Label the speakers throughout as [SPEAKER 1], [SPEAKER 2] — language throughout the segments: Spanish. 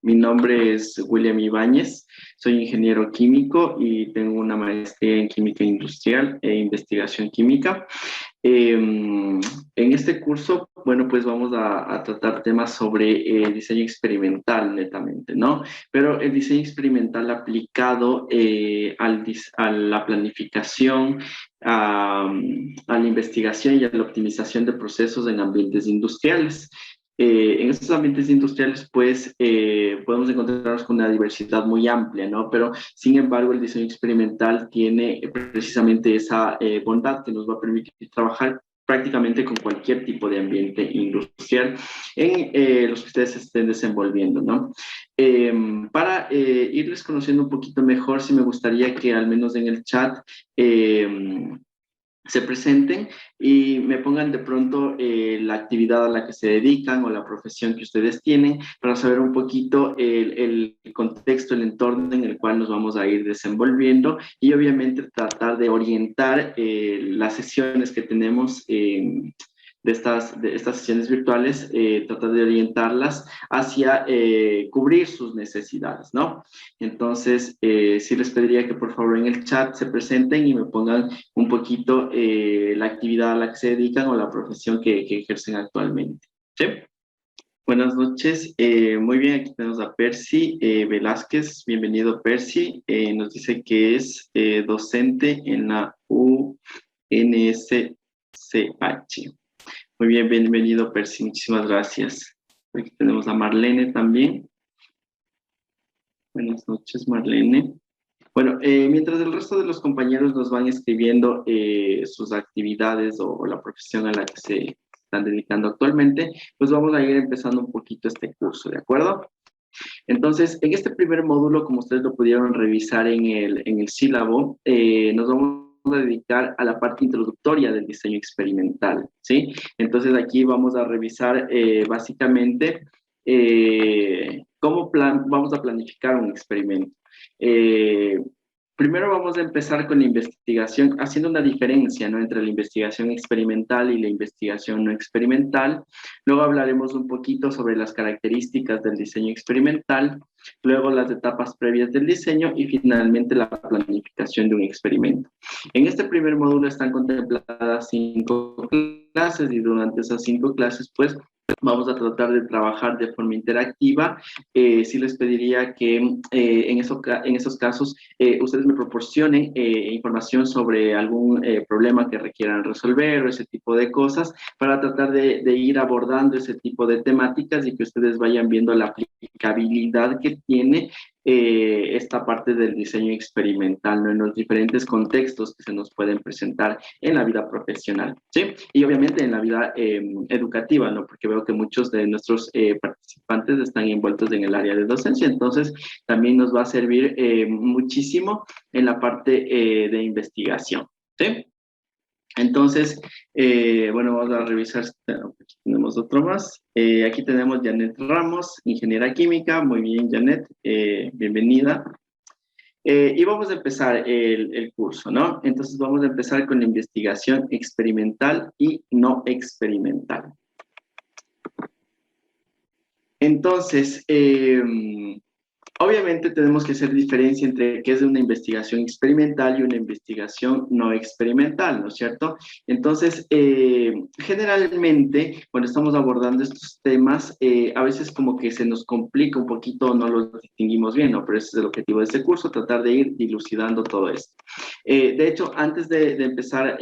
[SPEAKER 1] Mi nombre es William Ibáñez, soy ingeniero químico y tengo una maestría en química industrial e investigación química. En este curso, bueno, pues vamos a tratar temas sobre diseño experimental netamente, ¿no? Pero el diseño experimental aplicado a la planificación, a la investigación y a la optimización de procesos en ambientes industriales. En estos ambientes industriales, pues, podemos encontrarnos con una diversidad muy amplia, ¿no? Pero, sin embargo, el diseño experimental tiene precisamente esa bondad que nos va a permitir trabajar prácticamente con cualquier tipo de ambiente industrial en los que ustedes se estén desenvolviendo, ¿no? Para irles conociendo un poquito mejor, sí me gustaría que al menos en el chat se presenten y me pongan de pronto la actividad a la que se dedican o la profesión que ustedes tienen para saber un poquito el contexto, el entorno en el cual nos vamos a ir desenvolviendo y obviamente tratar de orientar las sesiones que tenemos de estas sesiones virtuales, tratar de orientarlas hacia cubrir sus necesidades, ¿no? Entonces, sí les pediría que por favor en el chat se presenten y me pongan un poquito la actividad a la que se dedican o la profesión que ejercen actualmente. ¿Sí? Buenas noches. Muy bien, aquí tenemos a Percy Velázquez. Bienvenido, Percy. Nos dice que es docente en la UNSCH. Muy bien, bienvenido, Percy. Muchísimas gracias. Aquí tenemos a Marlene también. Buenas noches, Marlene. Bueno, mientras el resto de los compañeros nos van escribiendo sus actividades o la profesión a la que se están dedicando actualmente, pues vamos a ir empezando un poquito este curso, ¿de acuerdo? Entonces, en este primer módulo, como ustedes lo pudieron revisar en el sílabo, nos vamos a dedicar a la parte introductoria del diseño experimental, ¿sí? Entonces, aquí vamos a revisar básicamente cómo vamos a planificar un experimento. Primero vamos a empezar con la investigación, haciendo una diferencia, ¿no?, entre la investigación experimental y la investigación no experimental. Luego hablaremos un poquito sobre las características del diseño experimental, luego las etapas previas del diseño y finalmente la planificación de un experimento. En este primer módulo están contempladas 5 clases y durante esas 5 clases, pues, vamos a tratar de trabajar de forma interactiva. Sí les pediría que en esos casos ustedes me proporcionen información sobre algún problema que requieran resolver o ese tipo de cosas para tratar de ir abordando ese tipo de temáticas y que ustedes vayan viendo la aplicabilidad que tiene esta parte del diseño experimental, ¿no?, en los diferentes contextos que se nos pueden presentar en la vida profesional, ¿sí? Y obviamente en la vida educativa, ¿no? Porque veo que muchos de nuestros participantes están envueltos en el área de docencia, entonces también nos va a servir muchísimo en la parte de investigación, ¿sí? Entonces, bueno, vamos a revisar, aquí tenemos otro más. Aquí tenemos Janet Ramos, ingeniera química. Muy bien, Janet, bienvenida. Y vamos a empezar el curso, ¿no? Entonces vamos a empezar con la investigación experimental y no experimental. Entonces, obviamente tenemos que hacer diferencia entre qué es una investigación experimental y una investigación no experimental, ¿no es cierto? Entonces, generalmente, cuando estamos abordando estos temas, a veces como que se nos complica un poquito, no los distinguimos bien, ¿no? Pero ese es el objetivo de este curso, tratar de ir dilucidando todo esto. De hecho, antes de empezar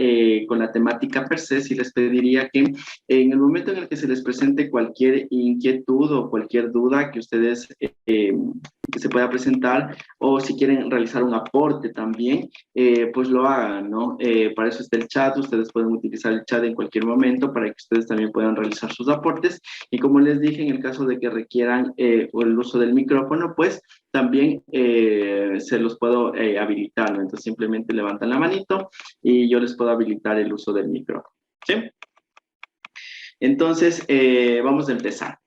[SPEAKER 1] con la temática per se, sí les pediría que en el momento en el que se les presente cualquier inquietud o cualquier duda que ustedes que se pueda presentar, o si quieren realizar un aporte también, pues lo hagan, ¿no? Para eso está el chat, ustedes pueden utilizar el chat en cualquier momento para que ustedes también puedan realizar sus aportes, y como les dije, en el caso de que requieran el uso del micrófono, pues también se los puedo habilitar, ¿no? Entonces simplemente levantan la manito y yo les puedo habilitar el uso del micrófono, ¿sí? Entonces, vamos a empezar.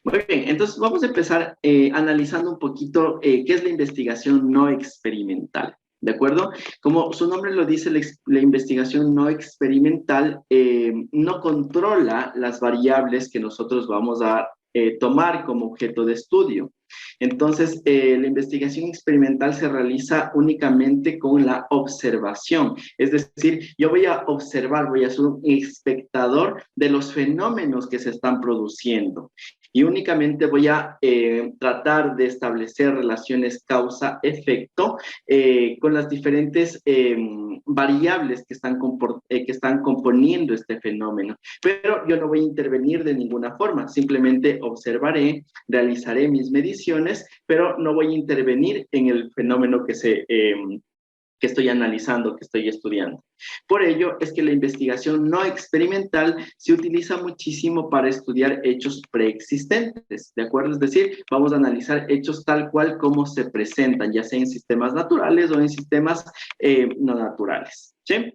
[SPEAKER 1] Muy bien, entonces vamos a empezar analizando un poquito qué es la investigación no experimental, ¿de acuerdo? Como su nombre lo dice, la investigación no experimental no controla las variables que nosotros vamos a tomar como objeto de estudio, Entonces, la investigación experimental se realiza únicamente con la observación. Es decir, yo voy a observar, voy a ser un espectador de los fenómenos que se están produciendo. Y únicamente voy a tratar de establecer relaciones causa-efecto con las diferentes variables que están componiendo este fenómeno. Pero yo no voy a intervenir de ninguna forma, simplemente observaré, realizaré mis mediciones, pero no voy a intervenir en el fenómeno que estoy analizando, que estoy estudiando. Por ello es que la investigación no experimental se utiliza muchísimo para estudiar hechos preexistentes, ¿de acuerdo? Es decir, vamos a analizar hechos tal cual como se presentan, ya sea en sistemas naturales o en sistemas no naturales, ¿sí?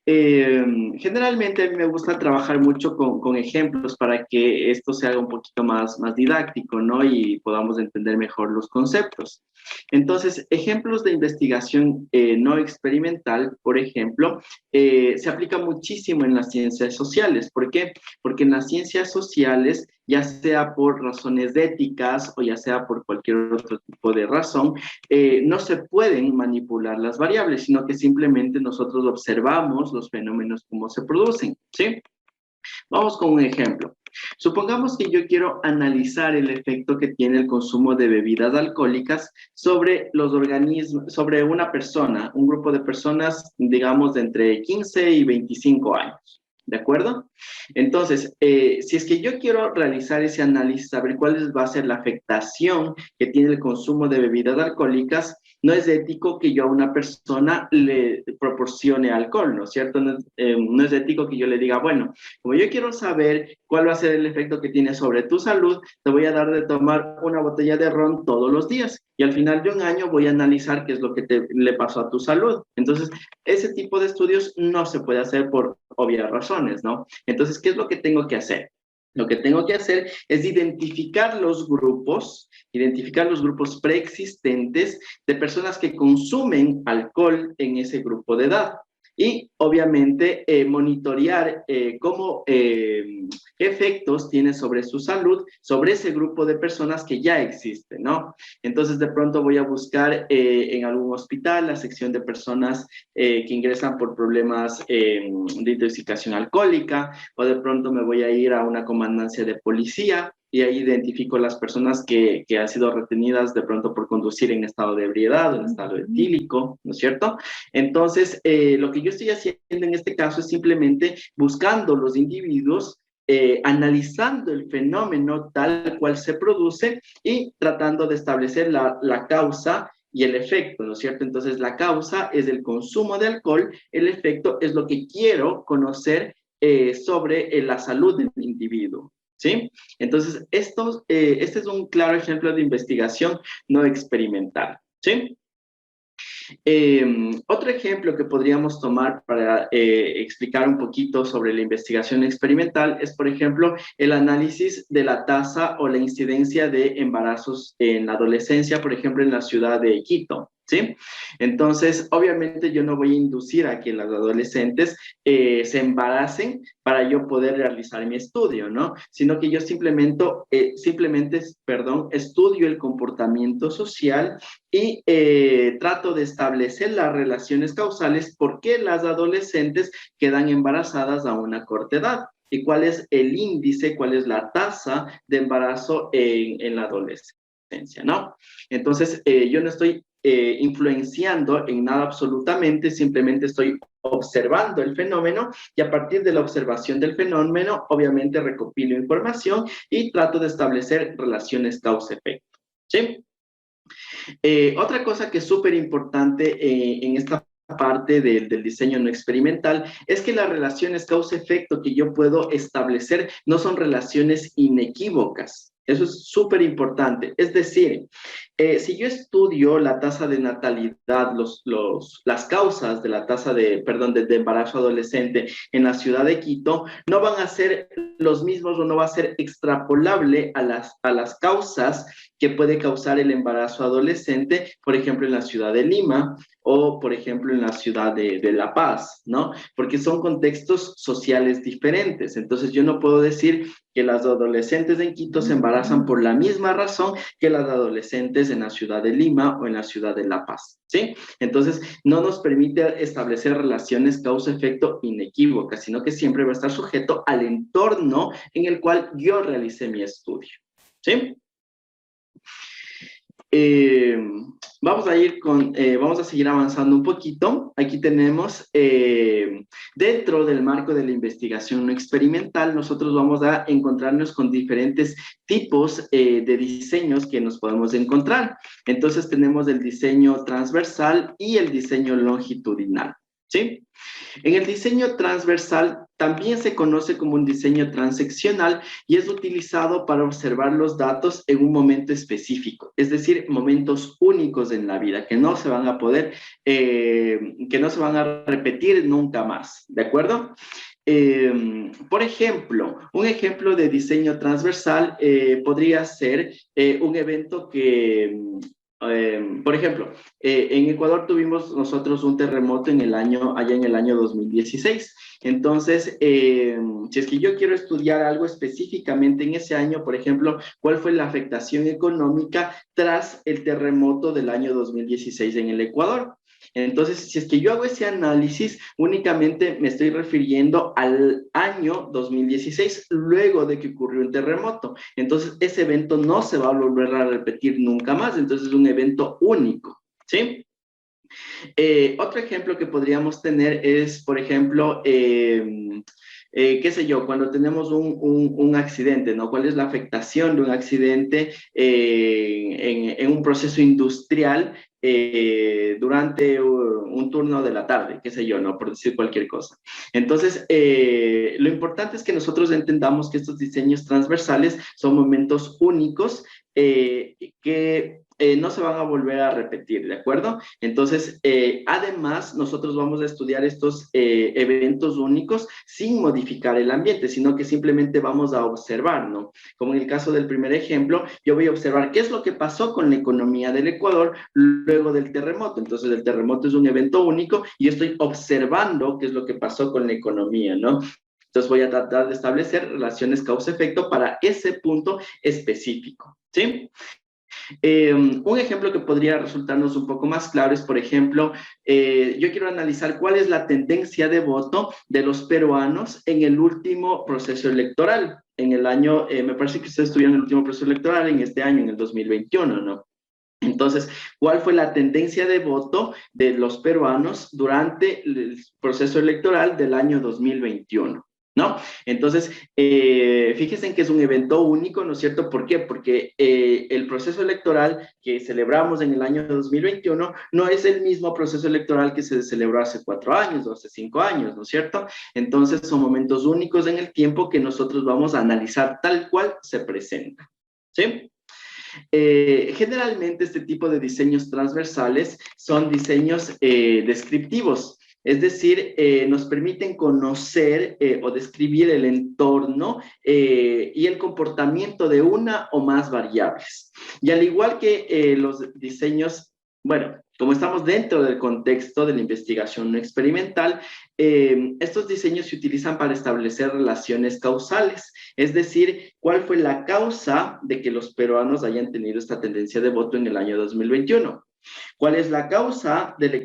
[SPEAKER 1] Generalmente a mí me gusta trabajar mucho con ejemplos para que esto se haga un poquito más didáctico, ¿no? Y podamos entender mejor los conceptos. Entonces, ejemplos de investigación no experimental, por ejemplo, se aplica muchísimo en las ciencias sociales. ¿Por qué? Porque en las ciencias sociales, ya sea por razones éticas o ya sea por cualquier otro tipo de razón, no se pueden manipular las variables, sino que simplemente nosotros observamos los fenómenos como se producen, ¿sí? Vamos con un ejemplo. Supongamos que yo quiero analizar el efecto que tiene el consumo de bebidas alcohólicas sobre los organismos, sobre una persona, un grupo de personas, digamos, de entre 15 y 25 años. ¿De acuerdo? Entonces, si es que yo quiero realizar ese análisis, saber cuál va a ser la afectación que tiene el consumo de bebidas alcohólicas, no es ético que yo a una persona le proporcione alcohol, ¿no es cierto? No es ético que yo le diga, bueno, como yo quiero saber cuál va a ser el efecto que tiene sobre tu salud, te voy a dar de tomar una botella de ron todos los días y al final de un año voy a analizar qué es lo que le pasó a tu salud. Entonces, ese tipo de estudios no se puede hacer por obvias razones, ¿no? Entonces, ¿qué es lo que tengo que hacer? Lo que tengo que hacer es identificar los grupos preexistentes de personas que consumen alcohol en ese grupo de edad. Y obviamente monitorear qué efectos tiene sobre su salud, sobre ese grupo de personas que ya existe, ¿no? Entonces de pronto voy a buscar en algún hospital la sección de personas que ingresan por problemas de intoxicación alcohólica, o de pronto me voy a ir a una comandancia de policía y ahí identifico las personas que han sido retenidas de pronto por conducir en estado de ebriedad o en estado etílico, ¿no es cierto? Entonces, lo que yo estoy haciendo en este caso es simplemente buscando los individuos, analizando el fenómeno tal cual se produce y tratando de establecer la causa y el efecto, ¿no es cierto? Entonces, la causa es el consumo de alcohol, el efecto es lo que quiero conocer sobre la salud del individuo. ¿Sí? Entonces, este es un claro ejemplo de investigación no experimental. ¿Sí? Otro ejemplo que podríamos tomar para explicar un poquito sobre la investigación experimental es, por ejemplo, el análisis de la tasa o la incidencia de embarazos en la adolescencia, por ejemplo, en la ciudad de Quito. ¿Sí? Entonces, obviamente yo no voy a inducir a que las adolescentes se embaracen para yo poder realizar mi estudio, ¿no? Sino que yo simplemente, estudio el comportamiento social y trato de establecer las relaciones causales por qué las adolescentes quedan embarazadas a una corta edad y cuál es el índice, cuál es la tasa de embarazo en la adolescencia, ¿no? Entonces, yo no estoy influenciando en nada absolutamente, simplemente estoy observando el fenómeno y a partir de la observación del fenómeno, obviamente recopilo información y trato de establecer relaciones causa-efecto. ¿Sí? Otra cosa que es súper importante en esta parte del diseño no experimental es que las relaciones causa-efecto que yo puedo establecer no son relaciones inequívocas. Eso es súper importante. Es decir, si yo estudio la tasa de natalidad, las causas de la tasa de embarazo adolescente en la ciudad de Quito, no van a ser los mismos o no va a ser extrapolable a las causas que puede causar el embarazo adolescente, por ejemplo, en la ciudad de Lima o, por ejemplo, en la ciudad de La Paz, ¿no? Porque son contextos sociales diferentes. Entonces, yo no puedo decir que las adolescentes en Quito se embarazan por la misma razón que las adolescentes en la ciudad de Lima o en la ciudad de La Paz, ¿sí? Entonces, no nos permite establecer relaciones causa-efecto inequívocas, sino que siempre va a estar sujeto al entorno en el cual yo realicé mi estudio, ¿sí? Vamos a seguir avanzando un poquito. Aquí tenemos, dentro del marco de la investigación no experimental, nosotros vamos a encontrarnos con diferentes tipos de diseños que nos podemos encontrar. Entonces tenemos el diseño transversal y el diseño longitudinal, ¿sí? En el diseño transversal también se conoce como un diseño transeccional y es utilizado para observar los datos en un momento específico, es decir, momentos únicos en la vida que no se van a poder, que no se van a repetir nunca más, ¿de acuerdo? Por ejemplo, un ejemplo de diseño transversal podría ser un evento que, por ejemplo, en Ecuador tuvimos nosotros un terremoto allá en el año 2016. Entonces, si es que yo quiero estudiar algo específicamente en ese año, por ejemplo, ¿cuál fue la afectación económica tras el terremoto del año 2016 en el Ecuador? Entonces, si es que yo hago ese análisis, únicamente me estoy refiriendo al año 2016, luego de que ocurrió un terremoto. Entonces, ese evento no se va a volver a repetir nunca más. Entonces, es un evento único, ¿sí? Otro ejemplo que podríamos tener es, por ejemplo, qué sé yo, cuando tenemos un accidente, ¿no? ¿Cuál es la afectación de un accidente en un proceso industrial durante un turno de la tarde, qué sé yo, ¿no? Por decir cualquier cosa. Entonces, lo importante es que nosotros entendamos que estos diseños transversales son momentos únicos que no se van a volver a repetir, ¿de acuerdo? Entonces, además, nosotros vamos a estudiar estos eventos únicos sin modificar el ambiente, sino que simplemente vamos a observar, ¿no? Como en el caso del primer ejemplo, yo voy a observar qué es lo que pasó con la economía del Ecuador luego del terremoto. Entonces, el terremoto es un evento único y estoy observando qué es lo que pasó con la economía, ¿no? Entonces, voy a tratar de establecer relaciones causa-efecto para ese punto específico, ¿sí? Un ejemplo que podría resultarnos un poco más claro es, por ejemplo, yo quiero analizar cuál es la tendencia de voto de los peruanos en el último proceso electoral. En el año, me parece que ustedes estuvieron en el último proceso electoral en este año, en el 2021, ¿no? Entonces, ¿cuál fue la tendencia de voto de los peruanos durante el proceso electoral del año 2021? ¿No? Entonces, fíjense en que es un evento único, ¿no es cierto? ¿Por qué? Porque el proceso electoral que celebramos en el año 2021 no es el mismo proceso electoral que se celebró hace 4 años o hace 5 años, ¿no es cierto? Entonces, son momentos únicos en el tiempo que nosotros vamos a analizar tal cual se presenta, ¿sí? Generalmente este tipo de diseños transversales son diseños descriptivos, es decir, nos permiten conocer o describir el entorno y el comportamiento de una o más variables. Y al igual que los diseños, bueno, como estamos dentro del contexto de la investigación no experimental, estos diseños se utilizan para establecer relaciones causales, es decir, cuál fue la causa de que los peruanos hayan tenido esta tendencia de voto en el año 2021. ¿Cuál es la causa de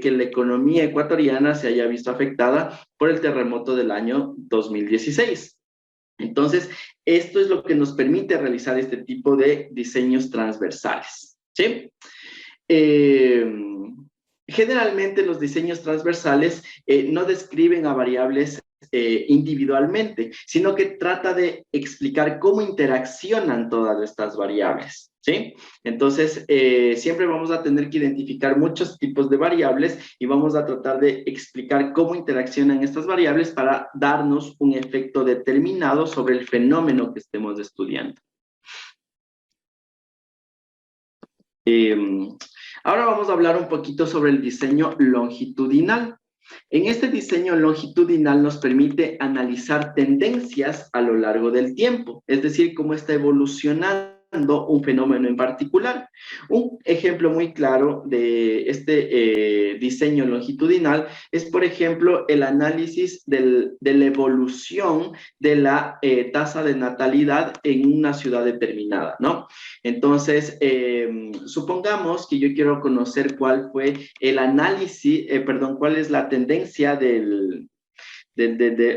[SPEAKER 1] que la economía ecuatoriana se haya visto afectada por el terremoto del año 2016? Entonces, esto es lo que nos permite realizar este tipo de diseños transversales, ¿sí? Generalmente los diseños transversales no describen a variables individualmente, sino que trata de explicar cómo interaccionan todas estas variables, ¿sí? Entonces, siempre vamos a tener que identificar muchos tipos de variables y vamos a tratar de explicar cómo interaccionan estas variables para darnos un efecto determinado sobre el fenómeno que estemos estudiando. Ahora vamos a hablar un poquito sobre el diseño longitudinal. En este diseño longitudinal nos permite analizar tendencias a lo largo del tiempo, es decir, cómo está evolucionando un fenómeno en particular. Un ejemplo muy claro de este diseño longitudinal es, por ejemplo, el análisis de la evolución de la tasa de natalidad en una ciudad determinada, ¿no? Entonces, supongamos que yo quiero conocer cuál fue el análisis, perdón, cuál es la tendencia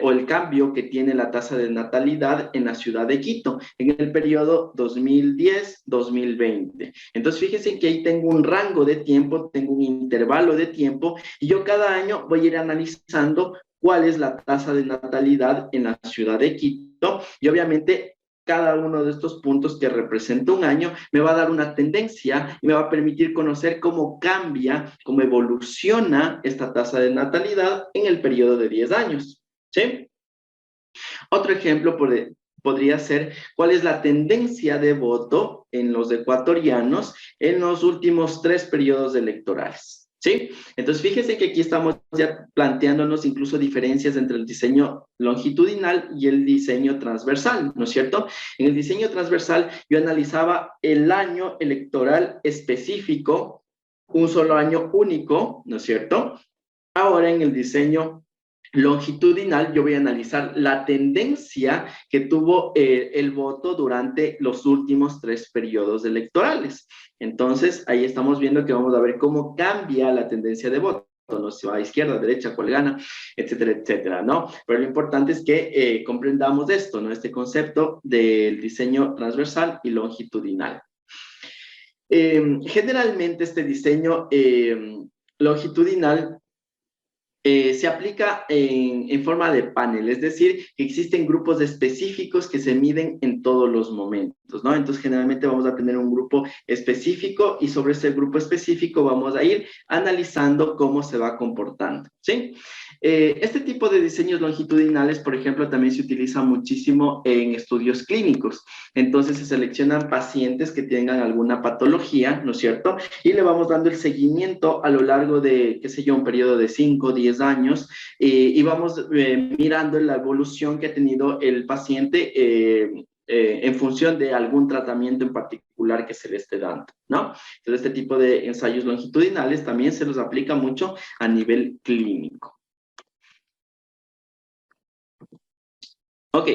[SPEAKER 1] o el cambio que tiene la tasa de natalidad en la ciudad de Quito en el periodo 2010-2020. Entonces, fíjense que ahí tengo un rango de tiempo, tengo un intervalo de tiempo y yo cada año voy a ir analizando cuál es la tasa de natalidad en la ciudad de Quito y obviamente cada uno de estos puntos que representa un año me va a dar una tendencia y me va a permitir conocer cómo cambia, cómo evoluciona esta tasa de natalidad en el periodo de 10 años. ¿Sí? Otro ejemplo podría ser cuál es la tendencia de voto en los ecuatorianos en los últimos 3 periodos electorales. ¿Sí? Entonces, fíjense que aquí estamos ya planteándonos incluso diferencias entre el diseño longitudinal y el diseño transversal, ¿no es cierto? En el diseño transversal yo analizaba el año electoral específico, un solo año único, ¿no es cierto? Ahora en el diseño longitudinal, yo voy a analizar la tendencia que tuvo el voto durante los últimos 3 periodos electorales. Entonces, ahí estamos viendo que vamos a ver cómo cambia la tendencia de voto, no se va a izquierda, derecha, cuál gana, etcétera, etcétera, ¿no? Pero lo importante es que comprendamos esto, ¿no? Este concepto del diseño transversal y longitudinal. Generalmente este diseño longitudinal se aplica en forma de panel, es decir, que existen grupos específicos que se miden en todos los momentos, ¿no? Entonces, generalmente vamos a tener un grupo específico y sobre ese grupo específico vamos a ir analizando cómo se va comportando, ¿sí? Este tipo de diseños longitudinales, por ejemplo, también se utiliza muchísimo en estudios clínicos. Entonces, se seleccionan pacientes que tengan alguna patología, ¿no es cierto? Y le vamos dando el seguimiento a lo largo de, qué sé yo, un periodo de 5, 10 años y vamos mirando la evolución que ha tenido el paciente en función de algún tratamiento en particular que se le esté dando, ¿no? Entonces, este tipo de ensayos longitudinales también se los aplica mucho a nivel clínico. Ok.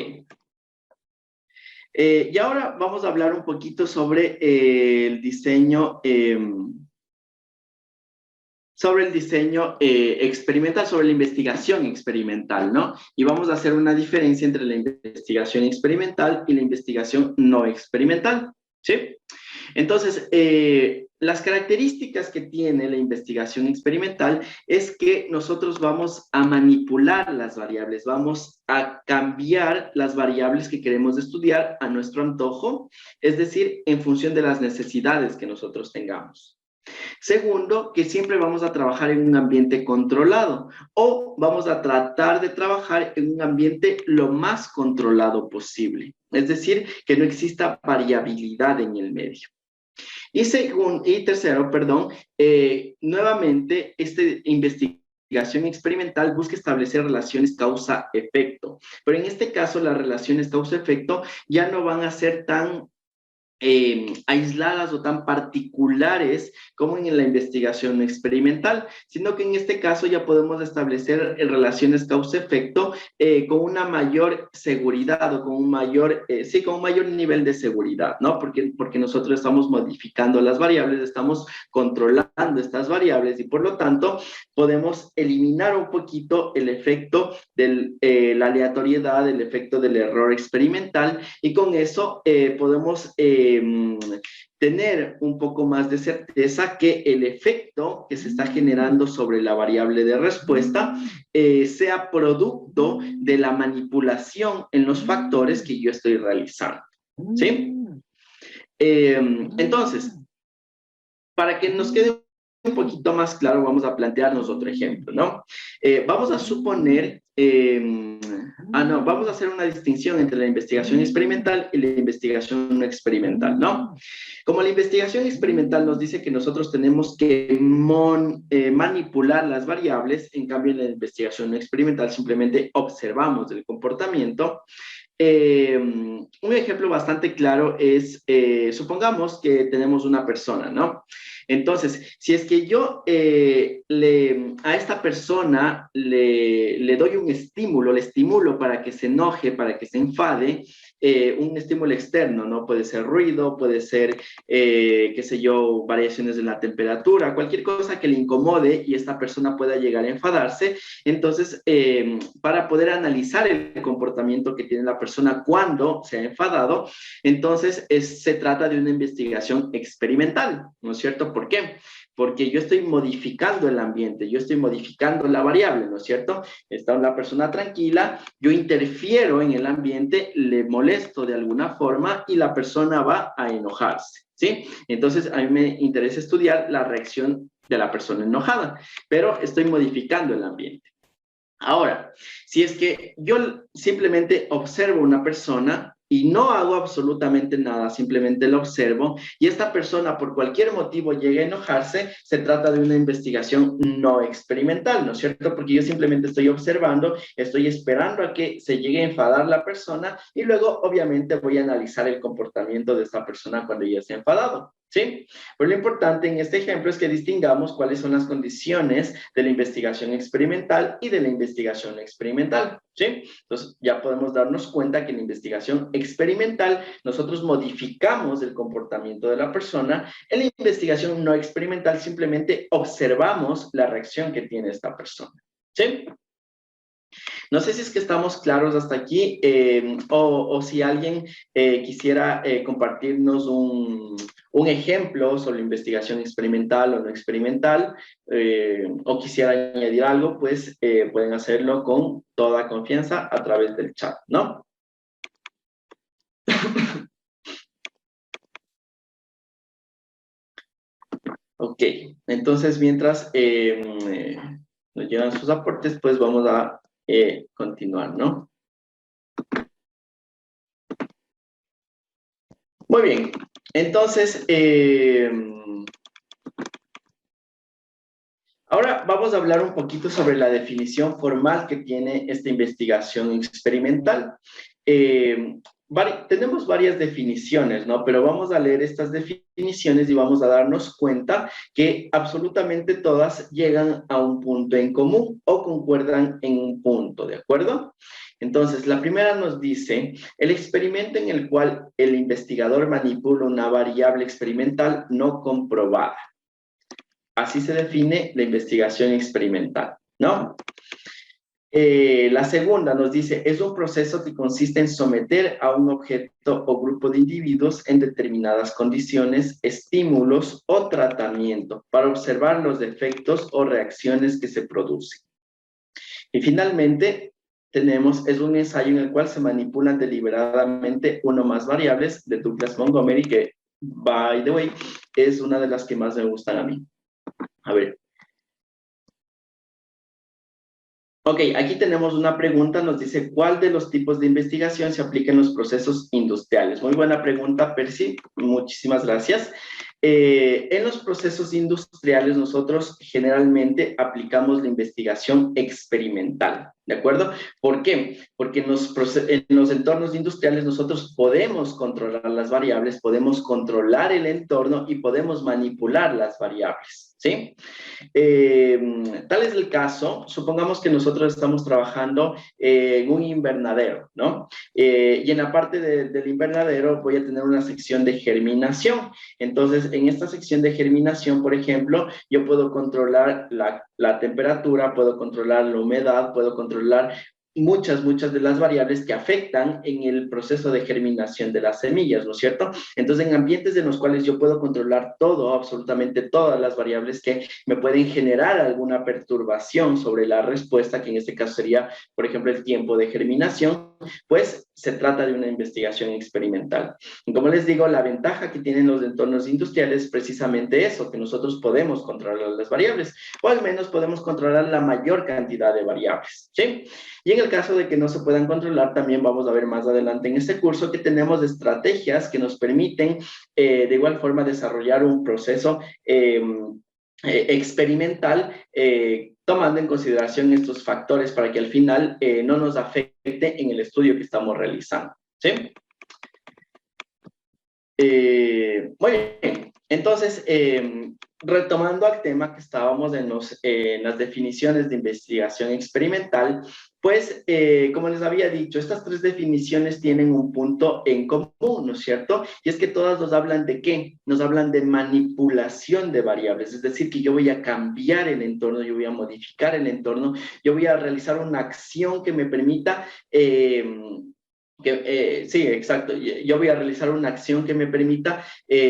[SPEAKER 1] Y ahora vamos a hablar un poquito sobre el diseño experimental, sobre la investigación experimental, ¿no? Y vamos a hacer una diferencia entre la investigación experimental y la investigación no experimental, ¿sí? Entonces, las características que tiene la investigación experimental es que nosotros vamos a manipular las variables, vamos a cambiar las variables que queremos estudiar a nuestro antojo, es decir, en función de las necesidades que nosotros tengamos. Segundo, que siempre vamos a trabajar en un ambiente controlado o vamos a tratar de trabajar en un ambiente lo más controlado posible. Es decir, que no exista variabilidad en el medio. Y tercero, nuevamente, esta investigación experimental busca establecer relaciones causa-efecto. Pero en este caso, las relaciones causa-efecto ya no van a ser tan aisladas o tan particulares como en la investigación experimental, sino que en este caso ya podemos establecer relaciones causa-efecto con una mayor seguridad o con un mayor, con un mayor nivel de seguridad, ¿no? Porque nosotros estamos modificando las variables, estamos controlando estas variables y por lo tanto podemos eliminar un poquito el efecto de la aleatoriedad, el efecto del error experimental y con eso podemos tener un poco más de certeza que el efecto que se está generando sobre la variable de respuesta sea producto de la manipulación en los factores que yo estoy realizando, ¿sí? Entonces, para que nos quede un poquito más claro, vamos a plantearnos otro ejemplo, ¿no? Vamos a suponer, vamos a hacer una distinción entre la investigación experimental y la investigación no experimental, ¿no? Como la investigación experimental nos dice que nosotros tenemos que manipular las variables, en cambio en la investigación no experimental simplemente observamos el comportamiento. Un ejemplo bastante claro es, supongamos que tenemos una persona, ¿no? Entonces, si es que yo a esta persona le doy un estímulo, le estimulo para que se enoje, para que se enfade, un estímulo externo, ¿no? Puede ser ruido, puede ser, qué sé yo, variaciones de la temperatura, cualquier cosa que le incomode y esta persona pueda llegar a enfadarse. Entonces, para poder analizar el comportamiento que tiene la persona cuando se ha enfadado, entonces se trata de una investigación experimental, ¿no es cierto? ¿Por qué? Porque yo estoy modificando el ambiente, yo estoy modificando la variable, ¿no es cierto? Está una persona tranquila, yo interfiero en el ambiente, le molesto de alguna forma y la persona va a enojarse, ¿sí? Entonces, a mí me interesa estudiar la reacción de la persona enojada, pero estoy modificando el ambiente. Ahora, si es que yo simplemente observo una persona y no hago absolutamente nada, simplemente la observo y esta persona por cualquier motivo llega a enojarse, se trata de una investigación no experimental, ¿no es cierto? Porque yo simplemente estoy observando, estoy esperando a que se llegue a enfadar la persona y luego obviamente voy a analizar el comportamiento de esta persona cuando ya se ha enfadado. ¿Sí? Pero lo importante en este ejemplo es que distingamos cuáles son las condiciones de la investigación experimental y de la investigación experimental, ¿sí? Entonces ya podemos darnos cuenta que en la investigación experimental nosotros modificamos el comportamiento de la persona, en la investigación no experimental simplemente observamos la reacción que tiene esta persona, ¿sí? No sé si es que estamos claros hasta aquí o si alguien quisiera compartirnos un ejemplo sobre investigación experimental o no experimental o quisiera añadir algo, pues pueden hacerlo con toda confianza a través del chat, ¿no? Ok, entonces mientras nos llegan sus aportes, pues vamos a continuar, ¿no? Muy bien, entonces, ahora vamos a hablar un poquito sobre la definición formal que tiene esta investigación experimental. Tenemos varias definiciones, ¿no? Pero vamos a leer estas definiciones y vamos a darnos cuenta que absolutamente todas llegan a un punto en común o concuerdan en un punto, ¿de acuerdo? Entonces, la primera nos dice, el experimento en el cual el investigador manipula una variable experimental no comprobada. Así se define la investigación experimental, ¿no? La segunda nos dice, es un proceso que consiste en someter a un objeto o grupo de individuos en determinadas condiciones, estímulos o tratamiento para observar los efectos o reacciones que se producen. Y finalmente, es un ensayo en el cual se manipulan deliberadamente uno o más variables de Douglas Montgomery, que, by the way, es una de las que más me gustan a mí. A ver. Ok, aquí tenemos una pregunta, nos dice, ¿cuál de los tipos de investigación se aplica en los procesos industriales? Muy buena pregunta, Percy, muchísimas gracias. En los procesos industriales nosotros generalmente aplicamos la investigación experimental, ¿de acuerdo? ¿Por qué? Porque en los entornos industriales nosotros podemos controlar las variables, podemos controlar el entorno y podemos manipular las variables, ¿sí? Tal es el caso, supongamos que nosotros estamos trabajando en un invernadero, ¿no? Y en la parte del invernadero voy a tener una sección de germinación. Entonces, en esta sección de germinación, por ejemplo, yo puedo controlar la temperatura, puedo controlar la humedad, puedo controlar muchas de las variables que afectan en el proceso de germinación de las semillas, ¿no es cierto? Entonces, en ambientes en los cuales yo puedo controlar todo, absolutamente todas las variables que me pueden generar alguna perturbación sobre la respuesta, que en este caso sería, por ejemplo, el tiempo de germinación, pues se trata de una investigación experimental. Y como les digo, la ventaja que tienen los entornos industriales es precisamente eso, que nosotros podemos controlar las variables, o al menos podemos controlar la mayor cantidad de variables, ¿sí? Y en el caso de que no se puedan controlar, también vamos a ver más adelante en este curso que tenemos estrategias que nos permiten de igual forma desarrollar un proceso experimental tomando en consideración estos factores para que al final no nos afecte en el estudio que estamos realizando, ¿sí? Muy bien, entonces, retomando al tema que estábamos en las definiciones de investigación experimental, pues, como les había dicho, estas tres definiciones tienen un punto en común, ¿no es cierto? Y es que todas nos hablan de ¿qué? Nos hablan de manipulación de variables, es decir, que yo voy a cambiar el entorno, yo voy a modificar el entorno, yo voy a realizar una acción que me permita... sí, exacto. Yo voy a realizar una acción que me permita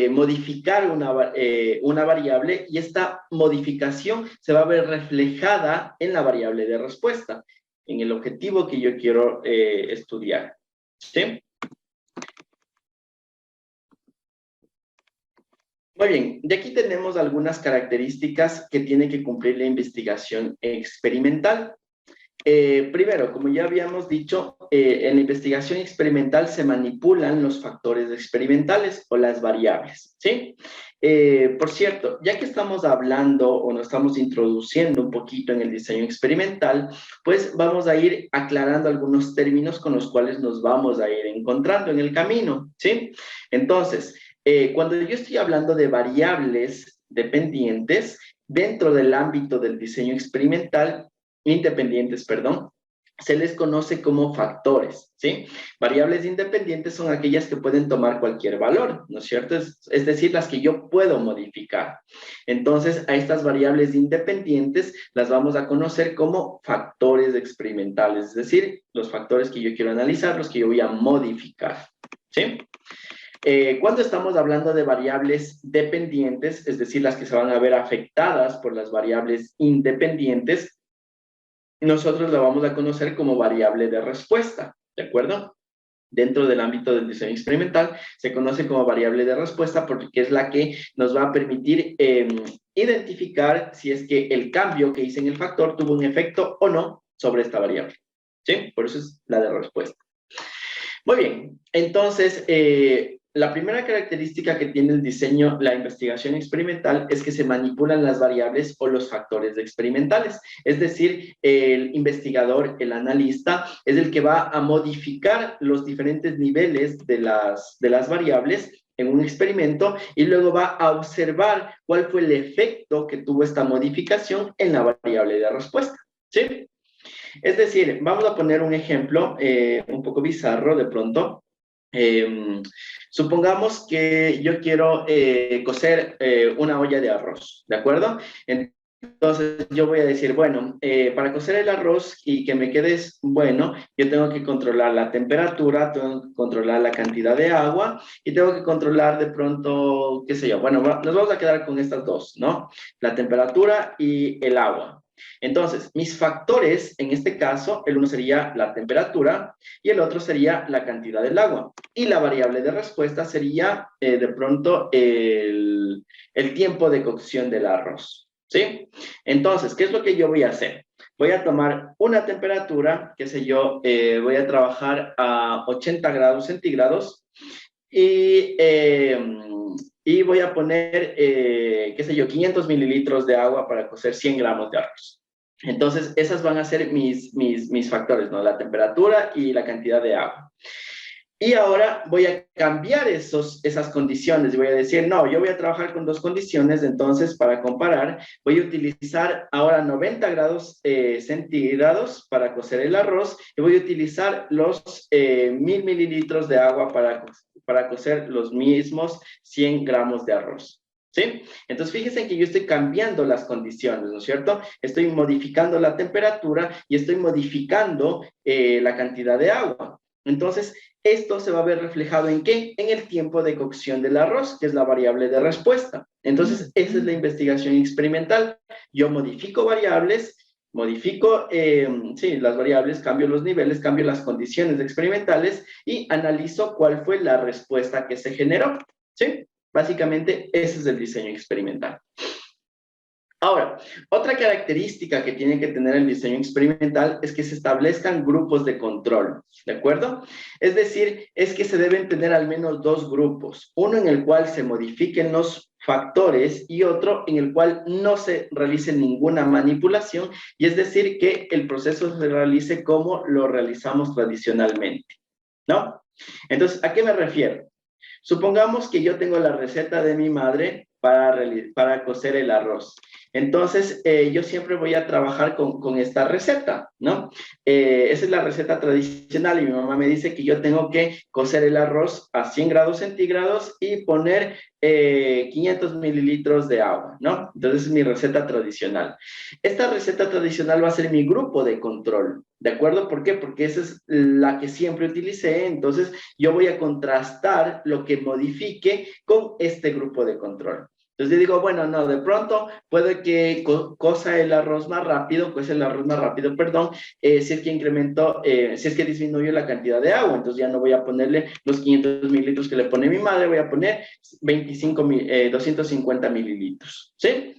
[SPEAKER 1] modificar una variable y esta modificación se va a ver reflejada en la variable de respuesta, en el objetivo que yo quiero estudiar. ¿Sí? Muy bien, de aquí tenemos algunas características que tiene que cumplir la investigación experimental. Primero, como ya habíamos dicho, en la investigación experimental se manipulan los factores experimentales o las variables, ¿sí? Por cierto, ya que estamos hablando o nos estamos introduciendo un poquito en el diseño experimental, pues vamos a ir aclarando algunos términos con los cuales nos vamos a ir encontrando en el camino, ¿sí? Entonces, cuando yo estoy hablando de variables dependientes, dentro del ámbito del diseño experimental, independientes, perdón, se les conoce como factores, ¿sí? Variables independientes son aquellas que pueden tomar cualquier valor, ¿no es cierto? Es decir, las que yo puedo modificar. Entonces, a estas variables independientes las vamos a conocer como factores experimentales, es decir, los factores que yo quiero analizar, los que yo voy a modificar, ¿sí? Cuando estamos hablando de variables dependientes, es decir, las que se van a ver afectadas por las variables independientes, nosotros la vamos a conocer como variable de respuesta, ¿de acuerdo? Dentro del ámbito del diseño experimental se conoce como variable de respuesta porque es la que nos va a permitir identificar si es que el cambio que hice en el factor tuvo un efecto o no sobre esta variable, ¿sí? Por eso es la de respuesta. Muy bien, entonces, la primera característica que tiene el diseño, la investigación experimental, es que se manipulan las variables o los factores experimentales. Es decir, el investigador, el analista, es el que va a modificar los diferentes niveles de las variables en un experimento y luego va a observar cuál fue el efecto que tuvo esta modificación en la variable de respuesta. ¿Sí? Es decir, vamos a poner un ejemplo un poco bizarro de pronto. Supongamos que yo quiero cocer una olla de arroz, ¿de acuerdo? Entonces yo voy a decir, bueno, para cocer el arroz y que me quede bueno, yo tengo que controlar la temperatura, tengo que controlar la cantidad de agua y tengo que controlar de pronto, qué sé yo, bueno, nos vamos a quedar con estas dos, ¿no? La temperatura y el agua. Entonces, mis factores, en este caso, el uno sería la temperatura y el otro sería la cantidad del agua. Y la variable de respuesta sería, de pronto, el tiempo de cocción del arroz. ¿Sí? Entonces, ¿qué es lo que yo voy a hacer? Voy a tomar una temperatura, qué sé yo, voy a trabajar a 80 grados centígrados y, y voy a poner, qué sé yo, 500 mililitros de agua para cocer 100 gramos de arroz. Entonces, esas van a ser mis factores, ¿no? La temperatura y la cantidad de agua. Y ahora voy a cambiar esas condiciones. Voy a decir, no, yo voy a trabajar con dos condiciones. Entonces, para comparar, voy a utilizar ahora 90 grados centígrados para cocer el arroz y voy a utilizar los 1000 mililitros de agua para cocer los mismos 100 gramos de arroz. ¿Sí? Entonces, fíjense que yo estoy cambiando las condiciones, ¿no es cierto? Estoy modificando la temperatura y estoy modificando la cantidad de agua. Entonces, esto se va a ver reflejado ¿en qué? En el tiempo de cocción del arroz, que es la variable de respuesta. Entonces, esa es la investigación experimental. Yo modifico variables, modifico las variables, cambio los niveles, cambio las condiciones experimentales y analizo cuál fue la respuesta que se generó. ¿Sí? Básicamente, ese es el diseño experimental. Ahora, otra característica que tiene que tener el diseño experimental es que se establezcan grupos de control, ¿de acuerdo? Es decir, es que se deben tener al menos dos grupos, uno en el cual se modifiquen los factores y otro en el cual no se realice ninguna manipulación, y es decir, que el proceso se realice como lo realizamos tradicionalmente, ¿no? Entonces, ¿a qué me refiero? Supongamos que yo tengo la receta de mi madre para cocer el arroz. Entonces, yo siempre voy a trabajar con esta receta, ¿no? Esa es la receta tradicional y mi mamá me dice que yo tengo que cocer el arroz a 100 grados centígrados y poner 500 mililitros de agua, ¿no? Entonces, es mi receta tradicional. Esta receta tradicional va a ser mi grupo de control, ¿de acuerdo? ¿Por qué? Porque esa es la que siempre utilicé, entonces yo voy a contrastar lo que modifique con este grupo de control. Entonces yo digo, bueno, no, de pronto puede que cosa el arroz más rápido, pues el arroz más rápido, perdón, si es que incrementó, si es que disminuyó la cantidad de agua, entonces ya no voy a ponerle los 500 mililitros que le pone mi madre, voy a poner 250 mililitros, ¿sí?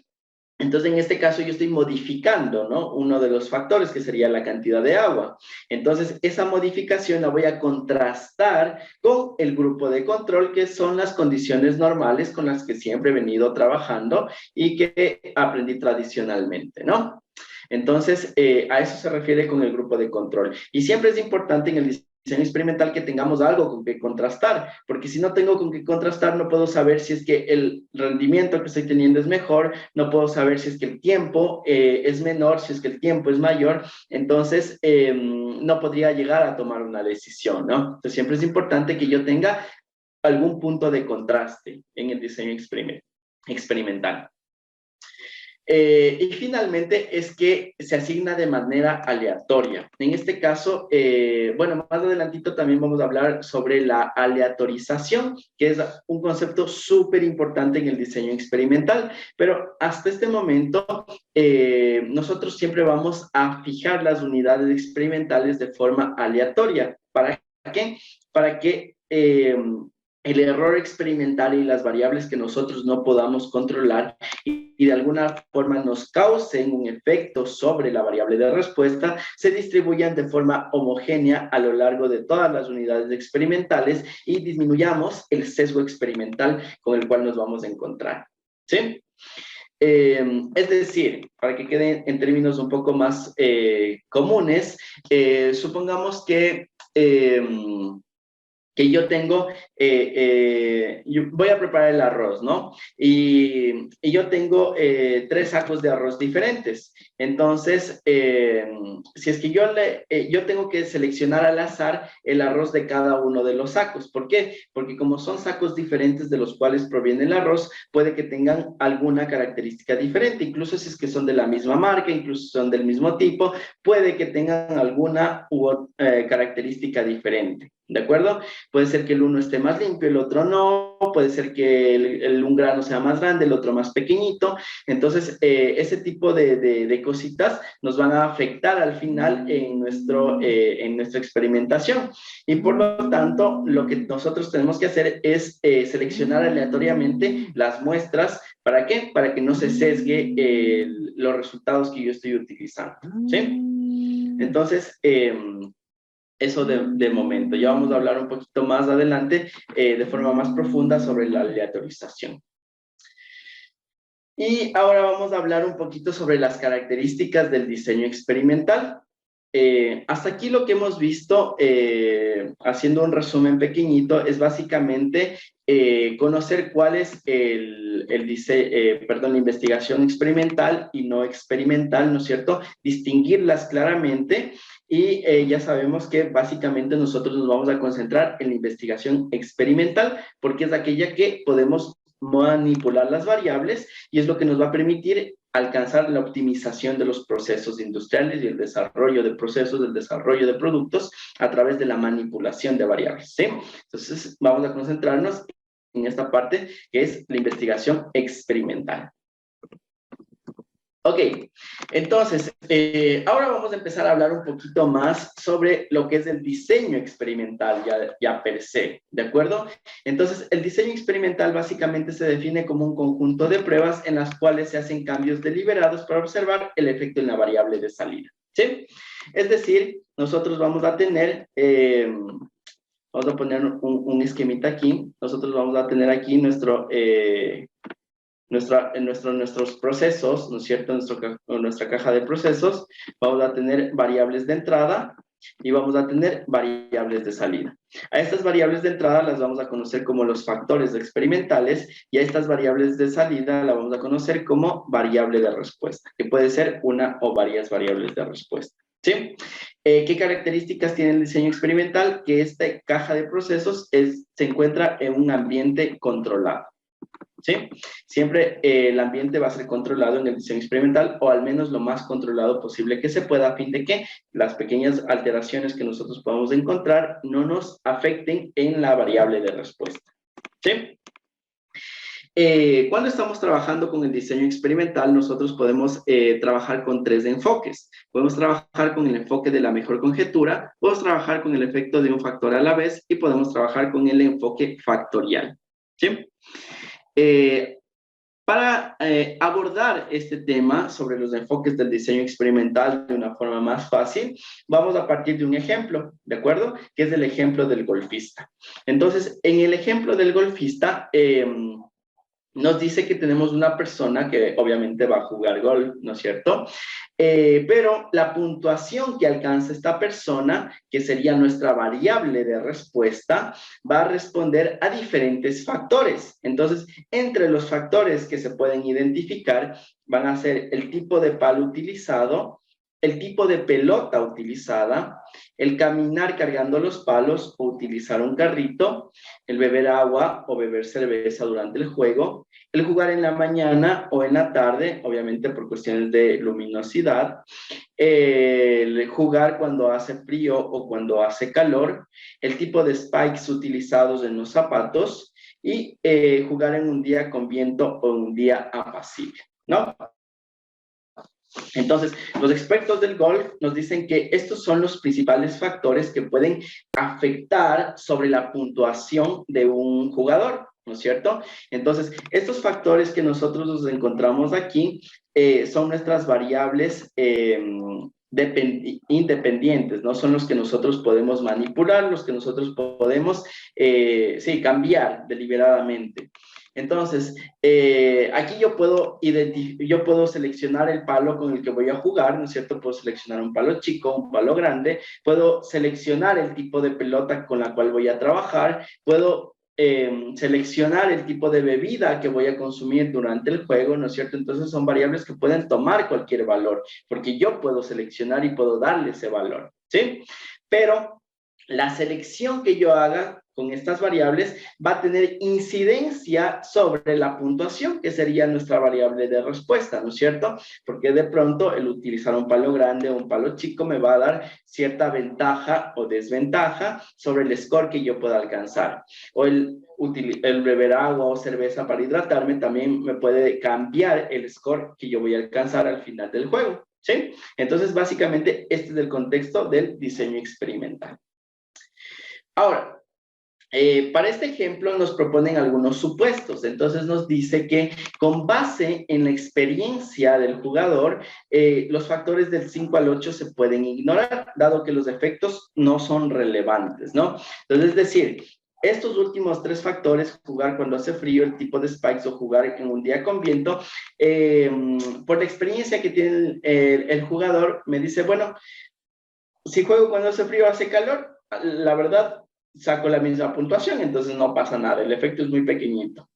[SPEAKER 1] Entonces, en este caso, yo estoy modificando, ¿no? Uno de los factores, que sería la cantidad de agua. Entonces, esa modificación la voy a contrastar con el grupo de control, que son las condiciones normales con las que siempre he venido trabajando y que aprendí tradicionalmente, ¿no? Entonces, a eso se refiere con el grupo de control. Y siempre es importante en el diseño experimental que tengamos algo con que contrastar, porque si no tengo con qué contrastar, no puedo saber si es que el rendimiento que estoy teniendo es mejor, no puedo saber si es que el tiempo es menor, si es que el tiempo es mayor, entonces no podría llegar a tomar una decisión, ¿no? Entonces siempre es importante que yo tenga algún punto de contraste en el diseño experimental. Y finalmente es que se asigna de manera aleatoria. En este caso, bueno, más adelantito también vamos a hablar sobre la aleatorización, que es un concepto súper importante en el diseño experimental, pero hasta este momento nosotros siempre vamos a fijar las unidades experimentales de forma aleatoria. ¿Para qué? Para que el error experimental y las variables que nosotros no podamos controlar y de alguna forma nos causen un efecto sobre la variable de respuesta, se distribuyan de forma homogénea a lo largo de todas las unidades experimentales y disminuyamos el sesgo experimental con el cual nos vamos a encontrar. ¿Sí? Es decir, para que queden en términos un poco más comunes, supongamos que yo tengo, yo voy a preparar el arroz, ¿no? Y yo tengo 3 sacos de arroz diferentes. Entonces, si es que yo tengo que seleccionar al azar el arroz de cada uno de los sacos. ¿Por qué? Porque como son sacos diferentes de los cuales proviene el arroz, puede que tengan alguna característica diferente. Incluso si es que son de la misma marca, incluso son del mismo tipo, puede que tengan alguna característica diferente. ¿De acuerdo? Puede ser que el uno esté más limpio, el otro no, puede ser que un grano sea más grande, el otro más pequeñito. Entonces, ese tipo de cositas nos van a afectar al final en nuestra experimentación. Y por lo tanto, lo que nosotros tenemos que hacer es seleccionar aleatoriamente las muestras. ¿Para qué? Para que no se sesgue los resultados que yo estoy utilizando. ¿Sí? Entonces, eso de momento. Ya vamos a hablar un poquito más adelante de forma más profunda sobre la aleatorización. Y ahora vamos a hablar un poquito sobre las características del diseño experimental. Hasta aquí lo que hemos visto, haciendo un resumen pequeñito, es básicamente conocer cuál es la investigación experimental y no experimental, ¿no es cierto? Distinguirlas claramente y ya sabemos que básicamente nosotros nos vamos a concentrar en la investigación experimental porque es aquella que podemos manipular las variables y es lo que nos va a permitir alcanzar la optimización de los procesos industriales y el desarrollo de procesos, el desarrollo de productos a través de la manipulación de variables, ¿sí? Entonces, vamos a concentrarnos en esta parte que es la investigación experimental. Ok, entonces, ahora vamos a empezar a hablar un poquito más sobre lo que es el diseño experimental ya per se, ¿de acuerdo? Entonces, el diseño experimental básicamente se define como un conjunto de pruebas en las cuales se hacen cambios deliberados para observar el efecto en la variable de salida, ¿sí? Es decir, nosotros vamos a tener... vamos a poner un esquemita aquí. Nosotros vamos a tener aquí nuestros procesos, ¿no es cierto? Nuestra caja de procesos. Vamos a tener variables de entrada, y vamos a tener variables de salida. A estas variables de entrada las vamos a conocer como los factores experimentales y a estas variables de salida las vamos a conocer como variable de respuesta, que puede ser una o varias variables de respuesta. ¿Sí? ¿Qué características tiene el diseño experimental? Que esta caja de procesos se encuentra en un ambiente controlado. ¿Sí? Siempre el ambiente va a ser controlado en el diseño experimental, o al menos lo más controlado posible que se pueda, a fin de que las pequeñas alteraciones que nosotros podamos encontrar no nos afecten en la variable de respuesta. ¿Sí? Cuando estamos trabajando con el diseño experimental, nosotros podemos trabajar con 3 enfoques. Podemos trabajar con el enfoque de la mejor conjetura, podemos trabajar con el efecto de un factor a la vez y podemos trabajar con el enfoque factorial. ¿Sí? Para abordar este tema sobre los enfoques del diseño experimental de una forma más fácil, vamos a partir de un ejemplo, ¿de acuerdo? Que es el ejemplo del golfista. Entonces, en el ejemplo del golfista, nos dice que tenemos una persona que obviamente va a jugar golf, ¿no es cierto? Pero la puntuación que alcanza esta persona, que sería nuestra variable de respuesta, va a responder a diferentes factores. Entonces, entre los factores que se pueden identificar van a ser el tipo de palo utilizado, el tipo de pelota utilizada, el caminar cargando los palos o utilizar un carrito, el beber agua o beber cerveza durante el juego, el jugar en la mañana o en la tarde, obviamente por cuestiones de luminosidad, el jugar cuando hace frío o cuando hace calor, el tipo de spikes utilizados en los zapatos y jugar en un día con viento o un día apacible, ¿no? Entonces, los expertos del golf nos dicen que estos son los principales factores que pueden afectar sobre la puntuación de un jugador, ¿no es cierto? Entonces, estos factores que nosotros nos encontramos aquí son nuestras variables independientes, ¿no? Son los que nosotros podemos manipular, los que nosotros podemos, cambiar deliberadamente. Entonces, aquí yo puedo seleccionar el palo con el que voy a jugar, ¿no es cierto? Puedo seleccionar un palo chico, un palo grande, puedo seleccionar el tipo de pelota con la cual voy a trabajar, puedo seleccionar el tipo de bebida que voy a consumir durante el juego, ¿no es cierto? Entonces son variables que pueden tomar cualquier valor, porque yo puedo seleccionar y puedo darle ese valor, ¿sí? Pero la selección que yo haga con estas variables va a tener incidencia sobre la puntuación, que sería nuestra variable de respuesta, ¿no es cierto? Porque de pronto el utilizar un palo grande o un palo chico me va a dar cierta ventaja o desventaja sobre el score que yo pueda alcanzar. O el beber agua o cerveza para hidratarme también me puede cambiar el score que yo voy a alcanzar al final del juego, ¿sí? Entonces, básicamente, este es el contexto del diseño experimental. Ahora, para este ejemplo nos proponen algunos supuestos. Entonces nos dice que con base en la experiencia del jugador, los factores del 5 al 8 se pueden ignorar, dado que los efectos no son relevantes, ¿no? Entonces, es decir, estos últimos 3 factores, jugar cuando hace frío, el tipo de spikes o jugar en un día con viento, por la experiencia que tiene el jugador, me dice, bueno, si juego cuando hace frío, hace calor, la verdad, saco la misma puntuación, entonces no pasa nada, el efecto es muy pequeñito.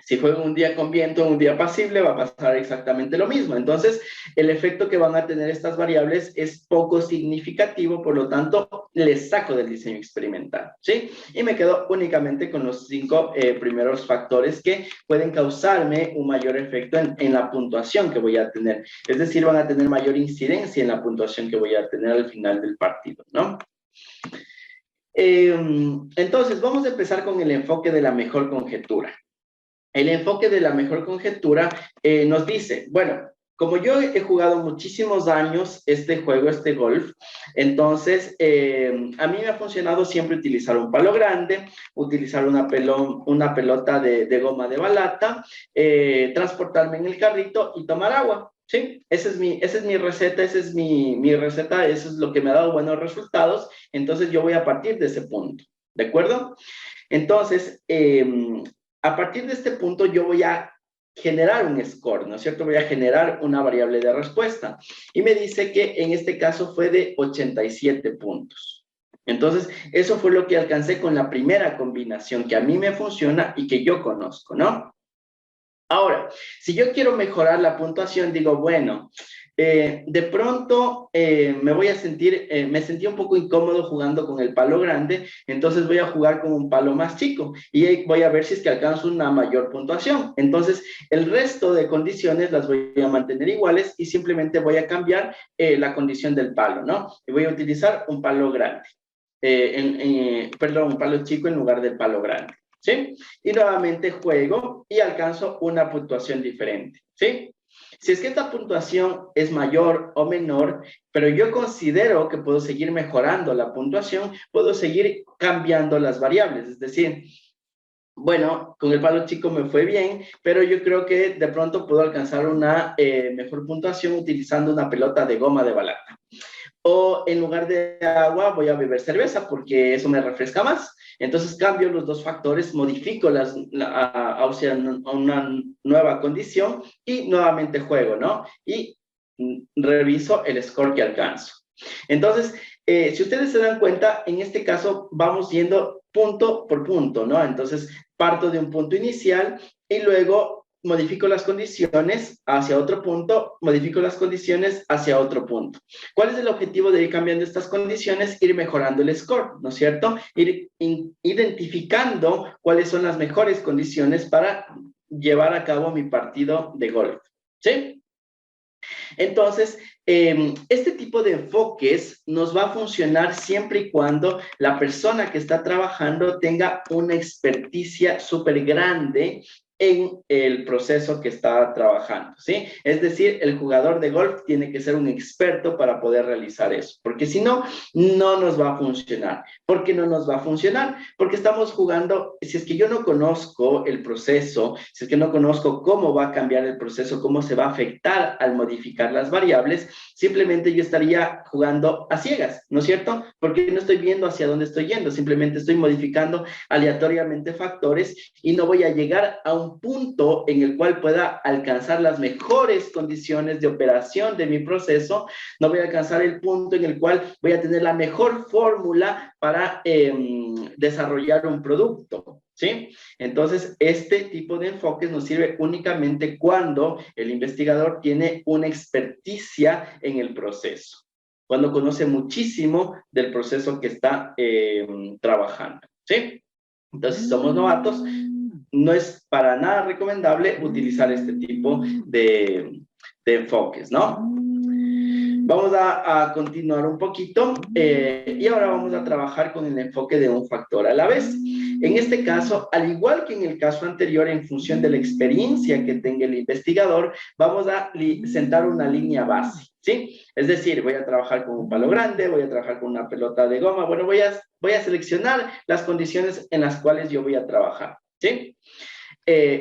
[SPEAKER 1] Si juego un día con viento, un día pasible, va a pasar exactamente lo mismo. Entonces, el efecto que van a tener estas variables es poco significativo, por lo tanto, les saco del diseño experimental, ¿sí? Y me quedo únicamente con los 5 primeros factores que pueden causarme un mayor efecto en la puntuación que voy a tener. Es decir, van a tener mayor incidencia en la puntuación que voy a tener al final del partido, ¿no? Entonces, vamos a empezar con el enfoque de la mejor conjetura. El enfoque de la mejor conjetura nos dice, bueno, como yo he jugado muchísimos años este juego, este golf, entonces a mí me ha funcionado siempre utilizar un palo grande, utilizar una pelota de goma de balata, transportarme en el carrito y tomar agua. Sí, esa es mi receta, esa es mi receta, eso es lo que me ha dado buenos resultados, entonces yo voy a partir de ese punto, ¿de acuerdo? Entonces, a partir de este punto yo voy a generar un score, ¿no es cierto? Voy a generar una variable de respuesta. Y me dice que en este caso fue de 87 puntos. Entonces, eso fue lo que alcancé con la primera combinación que a mí me funciona y que yo conozco, ¿no? Ahora, si yo quiero mejorar la puntuación, digo, bueno, de pronto me sentí un poco incómodo jugando con el palo grande, entonces voy a jugar con un palo más chico y ahí voy a ver si es que alcanzo una mayor puntuación. Entonces, el resto de condiciones las voy a mantener iguales y simplemente voy a cambiar la condición del palo, ¿no? Y voy a utilizar un palo grande, perdón, un palo chico en lugar del palo grande. ¿Sí? Y nuevamente juego y alcanzo una puntuación diferente, ¿sí? Si es que esta puntuación es mayor o menor, pero yo considero que puedo seguir mejorando la puntuación, puedo seguir cambiando las variables, es decir, bueno, con el palo chico me fue bien, pero yo creo que de pronto puedo alcanzar una mejor puntuación utilizando una pelota de goma de balata. O en lugar de agua voy a beber cerveza porque eso me refresca más. Entonces cambio los dos factores, modifico a una nueva condición y nuevamente juego, ¿no? Y reviso el score que alcanzo. Entonces, si ustedes se dan cuenta, en este caso vamos yendo punto por punto, ¿no? Entonces, parto de un punto inicial y luego modifico las condiciones hacia otro punto, modifico las condiciones hacia otro punto. ¿Cuál es el objetivo de ir cambiando estas condiciones? Ir mejorando el score, ¿no es cierto? Ir identificando cuáles son las mejores condiciones para llevar a cabo mi partido de golf, ¿sí? Entonces, este tipo de enfoques nos va a funcionar siempre y cuando la persona que está trabajando tenga una experticia súper grande en el proceso que está trabajando, ¿sí? Es decir, el jugador de golf tiene que ser un experto para poder realizar eso, porque si no, no nos va a funcionar. ¿Por qué no nos va a funcionar? Porque estamos jugando, si es que yo no conozco el proceso, si es que no conozco cómo va a cambiar el proceso, cómo se va a afectar al modificar las variables, simplemente yo estaría jugando a ciegas, ¿no es cierto? Porque no estoy viendo hacia dónde estoy yendo, simplemente estoy modificando aleatoriamente factores y no voy a llegar a un punto en el cual pueda alcanzar las mejores condiciones de operación de mi proceso, no voy a alcanzar el punto en el cual voy a tener la mejor fórmula para desarrollar un producto, ¿sí? Entonces, este tipo de enfoques nos sirve únicamente cuando el investigador tiene una experticia en el proceso, cuando conoce muchísimo del proceso que está trabajando, ¿sí? Entonces, si somos novatos, no es para nada recomendable utilizar este tipo de enfoques, ¿no? Vamos a continuar un poquito y ahora vamos a trabajar con el enfoque de un factor a la vez. En este caso, al igual que en el caso anterior, en función de la experiencia que tenga el investigador, vamos a sentar una línea base, ¿sí? Es decir, voy a trabajar con un palo grande, voy a trabajar con una pelota de goma, bueno, voy a seleccionar las condiciones en las cuales yo voy a trabajar, ¿sí?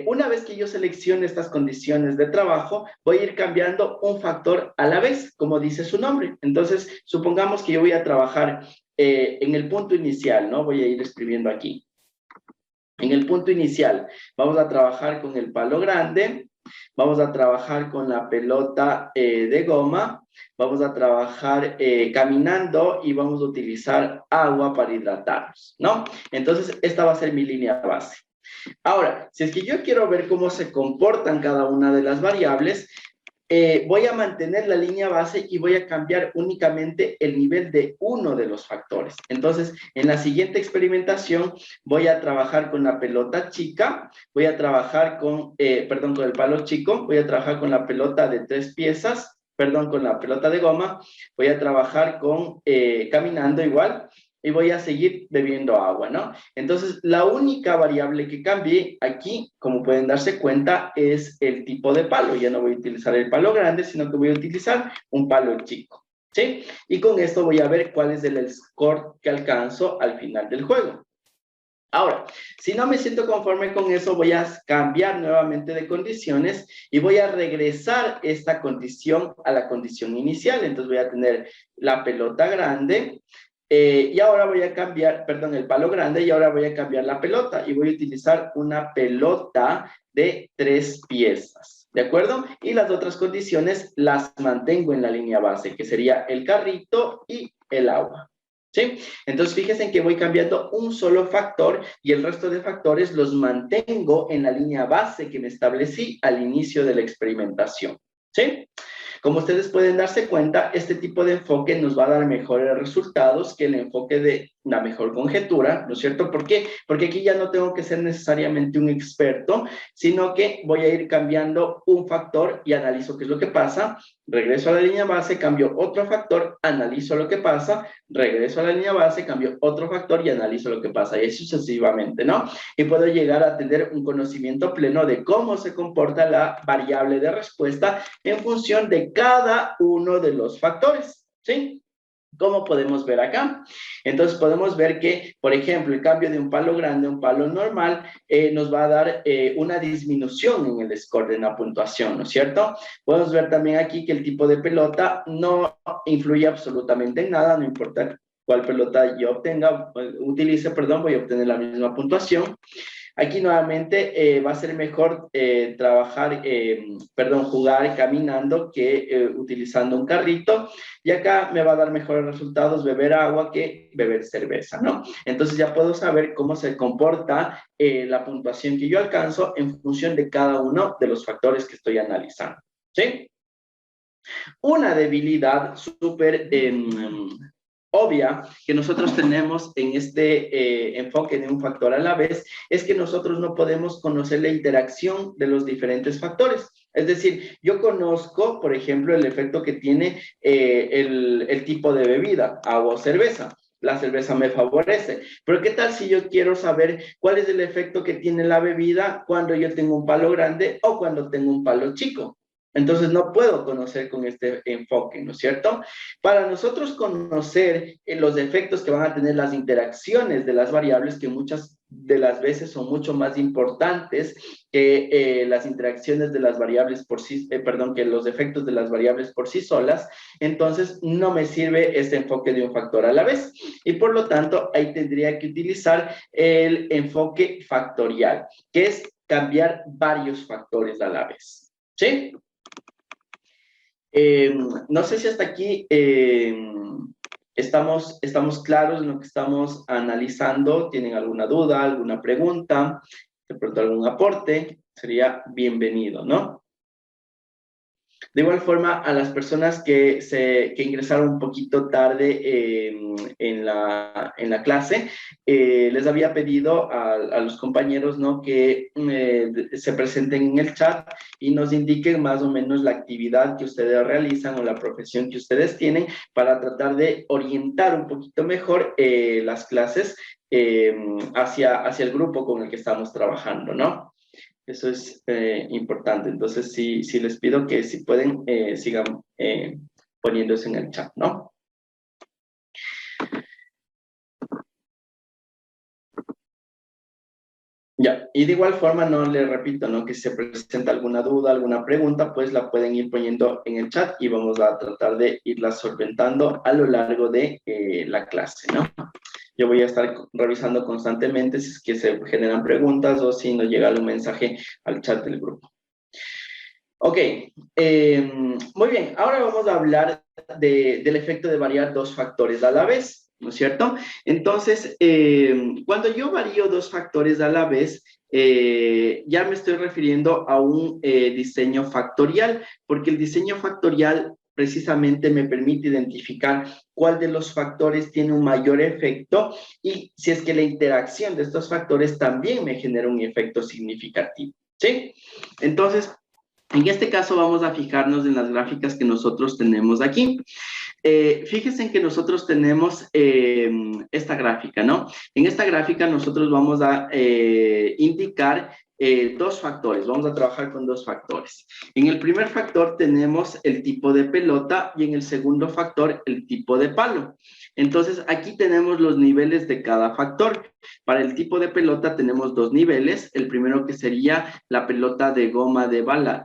[SPEAKER 1] Una vez que yo seleccione estas condiciones de trabajo, voy a ir cambiando un factor a la vez, como dice su nombre. Entonces, supongamos que yo voy a trabajar en el punto inicial, ¿no? Voy a ir escribiendo aquí. En el punto inicial, vamos a trabajar con el palo grande, vamos a trabajar con la pelota de goma, vamos a trabajar caminando y vamos a utilizar agua para hidratarnos, ¿no? Entonces, esta va a ser mi línea base. Ahora, si es que yo quiero ver cómo se comportan cada una de las variables, voy a mantener la línea base y voy a cambiar únicamente el nivel de uno de los factores. Entonces, en la siguiente experimentación voy a trabajar con la pelota chica, voy a trabajar con el palo chico, voy a trabajar con la pelota de 3 piezas, con la pelota de goma, voy a trabajar con caminando igual, y voy a seguir bebiendo agua, ¿no? Entonces, la única variable que cambié aquí, como pueden darse cuenta, es el tipo de palo. Ya no voy a utilizar el palo grande, sino que voy a utilizar un palo chico, ¿sí? Y con esto voy a ver cuál es el score que alcanzo al final del juego. Ahora, si no me siento conforme con eso, voy a cambiar nuevamente de condiciones y voy a regresar esta condición a la condición inicial. Entonces voy a tener la pelota grande, Y ahora voy a cambiar, perdón, el palo grande, y ahora voy a cambiar la pelota y voy a utilizar una pelota de 3 piezas, ¿de acuerdo? Y las otras condiciones las mantengo en la línea base, que sería el carrito y el agua. ¿Sí? Entonces, fíjense que voy cambiando un solo factor y el resto de factores los mantengo en la línea base que me establecí al inicio de la experimentación. ¿Sí? Como ustedes pueden darse cuenta, este tipo de enfoque nos va a dar mejores resultados que el enfoque de una mejor conjetura, ¿no es cierto? ¿Por qué? Porque aquí ya no tengo que ser necesariamente un experto, sino que voy a ir cambiando un factor y analizo qué es lo que pasa, regreso a la línea base, cambio otro factor, analizo lo que pasa, regreso a la línea base, cambio otro factor y analizo lo que pasa, y así sucesivamente, ¿no? Y puedo llegar a tener un conocimiento pleno de cómo se comporta la variable de respuesta en función de cada uno de los factores, ¿sí? ¿Cómo podemos ver acá? Entonces podemos ver que, por ejemplo, el cambio de un palo grande a un palo normal nos va a dar una disminución en el score de una puntuación, ¿no es cierto? Podemos ver también aquí que el tipo de pelota no influye absolutamente en nada, no importa cuál pelota yo utilice, perdón, voy a obtener la misma puntuación. Aquí nuevamente va a ser mejor jugar caminando que utilizando un carrito. Y acá me va a dar mejores resultados beber agua que beber cerveza, ¿no? Entonces ya puedo saber cómo se comporta la puntuación que yo alcanzo en función de cada uno de los factores que estoy analizando, ¿sí? Una debilidad súper obvia que nosotros tenemos en este enfoque de un factor a la vez es que nosotros no podemos conocer la interacción de los diferentes factores. Es decir, yo conozco, por ejemplo, el efecto que tiene el tipo de bebida, agua o cerveza. La cerveza me favorece. Pero ¿qué tal si yo quiero saber cuál es el efecto que tiene la bebida cuando yo tengo un palo grande o cuando tengo un palo chico? Entonces no puedo conocer con este enfoque, ¿no es cierto? Para nosotros conocer los efectos que van a tener las interacciones de las variables, que muchas de las veces son mucho más importantes que las interacciones de las variables por sí, que los efectos de las variables por sí solas, entonces no me sirve este enfoque de un factor a la vez. Y por lo tanto, ahí tendría que utilizar el enfoque factorial, que es cambiar varios factores a la vez. ¿Sí? No sé si hasta aquí estamos claros en lo que estamos analizando. ¿Tienen alguna duda, alguna pregunta? De pronto algún aporte, sería bienvenido, ¿no? De igual forma, a las personas que ingresaron un poquito tarde en la clase, les había pedido a los compañeros, ¿no?, que se presenten en el chat y nos indiquen más o menos la actividad que ustedes realizan o la profesión que ustedes tienen para tratar de orientar un poquito mejor las clases hacia el grupo con el que estamos trabajando, ¿no? Eso es importante. Entonces, sí les pido que si pueden, sigan poniéndose en el chat, ¿no? Ya, y de igual forma, no les repito, ¿no?, que si se presenta alguna duda, alguna pregunta, pues la pueden ir poniendo en el chat y vamos a tratar de irla solventando a lo largo de la clase, ¿no? Yo voy a estar revisando constantemente si es que se generan preguntas o si nos llega algún mensaje al chat del grupo. Ok, muy bien, ahora vamos a hablar del efecto de variar dos factores a la vez, ¿no es cierto? Entonces, cuando yo varío dos factores a la vez, ya me estoy refiriendo a un diseño factorial, porque el diseño factorial precisamente me permite identificar cuál de los factores tiene un mayor efecto y si es que la interacción de estos factores también me genera un efecto significativo, ¿sí? Entonces, en este caso vamos a fijarnos en las gráficas que nosotros tenemos aquí. Fíjense en que nosotros tenemos esta gráfica, ¿no? En esta gráfica nosotros vamos a indicar dos factores, vamos a trabajar con dos factores. En el primer factor tenemos el tipo de pelota y en el segundo factor el tipo de palo. Entonces aquí tenemos los niveles de cada factor. Para el tipo de pelota tenemos dos niveles, el primero que sería la pelota de goma de bala,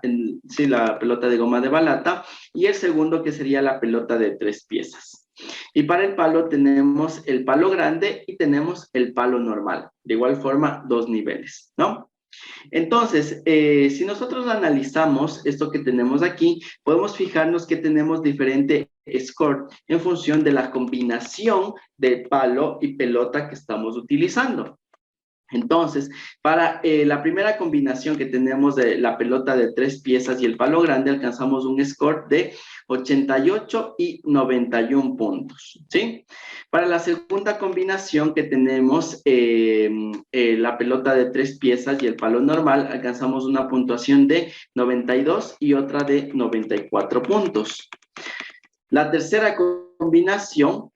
[SPEAKER 1] la pelota de goma de balata, y el segundo que sería la pelota de 3 piezas. Y para el palo tenemos el palo grande y tenemos el palo normal. De igual forma, 2 niveles, ¿no? Entonces, si nosotros analizamos esto que tenemos aquí, podemos fijarnos que tenemos diferente score en función de la combinación de palo y pelota que estamos utilizando. Entonces, para la primera combinación que tenemos de la pelota de 3 piezas y el palo grande, alcanzamos un score de 88 y 91 puntos, ¿sí? Para la segunda combinación que tenemos la pelota de 3 piezas y el palo normal, alcanzamos una puntuación de 92 y otra de 94 puntos. La tercera combinación,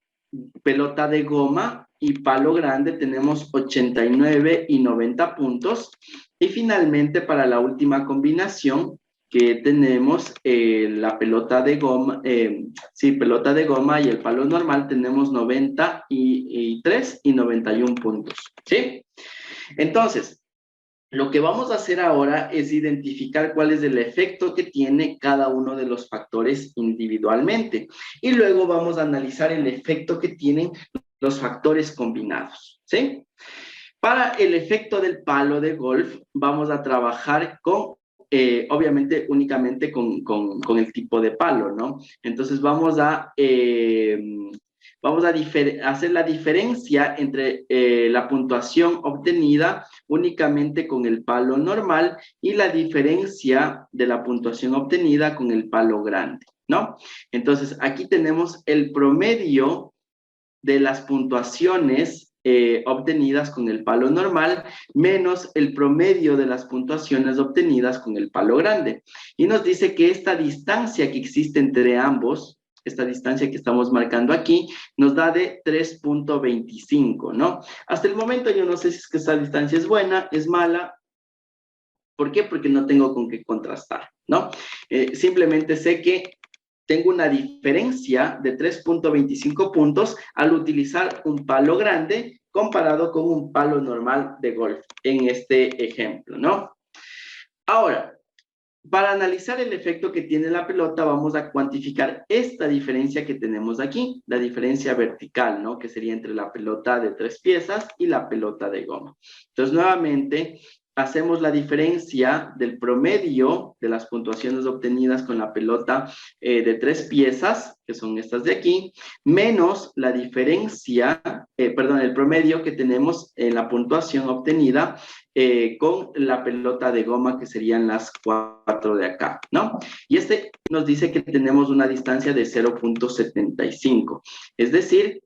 [SPEAKER 1] pelota de goma y palo grande, tenemos 89 y 90 puntos. Y finalmente, para la última combinación, que tenemos la pelota de goma, pelota de goma y el palo normal, tenemos 93 y 91 puntos, ¿sí? Entonces, lo que vamos a hacer ahora es identificar cuál es el efecto que tiene cada uno de los factores individualmente. Y luego vamos a analizar el efecto que tienen los factores combinados, ¿sí? Para el efecto del palo de golf, vamos a trabajar con, obviamente, únicamente con el tipo de palo, ¿no? Entonces vamos a hacer la diferencia entre la puntuación obtenida únicamente con el palo normal y la diferencia de la puntuación obtenida con el palo grande, ¿no? Entonces, aquí tenemos el promedio de las puntuaciones obtenidas con el palo normal menos el promedio de las puntuaciones obtenidas con el palo grande. Y nos dice que esta distancia que existe entre ambos, esta distancia que estamos marcando aquí, nos da de 3.25, ¿no? Hasta el momento yo no sé si es que esta distancia es buena, es mala. ¿Por qué? Porque no tengo con qué contrastar, ¿no? Simplemente sé que tengo una diferencia de 3.25 puntos al utilizar un palo grande comparado con un palo normal de golf, en este ejemplo, ¿no? Ahora, para analizar el efecto que tiene la pelota, vamos a cuantificar esta diferencia que tenemos aquí, la diferencia vertical, ¿no? Que sería entre la pelota de 3 piezas y la pelota de goma. Entonces, nuevamente, hacemos la diferencia del promedio de las puntuaciones obtenidas con la pelota de 3 piezas, que son estas de aquí, menos la diferencia, el promedio que tenemos en la puntuación obtenida con la pelota de goma, que serían las 4 de acá, ¿no? Y este nos dice que tenemos una distancia de 0.75, es decir,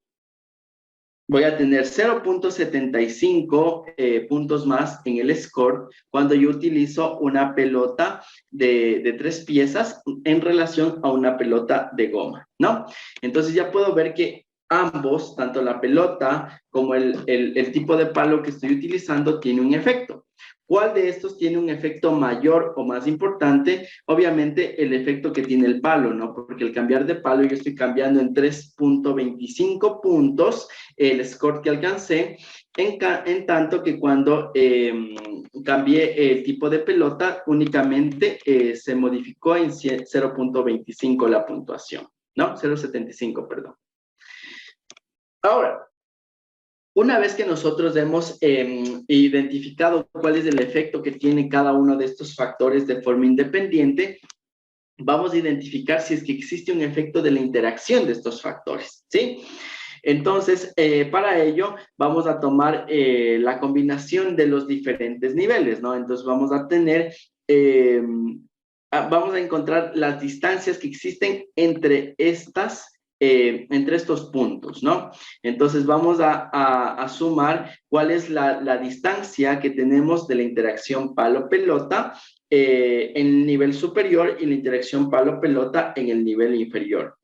[SPEAKER 1] voy a tener 0.75 puntos más en el score cuando yo utilizo una pelota de 3 piezas en relación a una pelota de goma, ¿no? Entonces ya puedo ver que ambos, tanto la pelota como el tipo de palo que estoy utilizando, tiene un efecto. ¿Cuál de estos tiene un efecto mayor o más importante? Obviamente el efecto que tiene el palo, ¿no? Porque al cambiar de palo yo estoy cambiando en 3.25 puntos el score que alcancé, en tanto que cuando cambié el tipo de pelota, únicamente se modificó en 0.25 la puntuación, ¿no? 0.75, perdón. Ahora, una vez que nosotros hemos identificado cuál es el efecto que tiene cada uno de estos factores de forma independiente, vamos a identificar si es que existe un efecto de la interacción de estos factores, ¿sí? Entonces, para ello, vamos a tomar la combinación de los diferentes niveles, ¿no? Entonces, vamos a tener, vamos a encontrar las distancias que existen entre estos puntos, ¿no? Entonces vamos a sumar cuál es la distancia que tenemos de la interacción palo-pelota en el nivel superior y la interacción palo-pelota en el nivel inferior.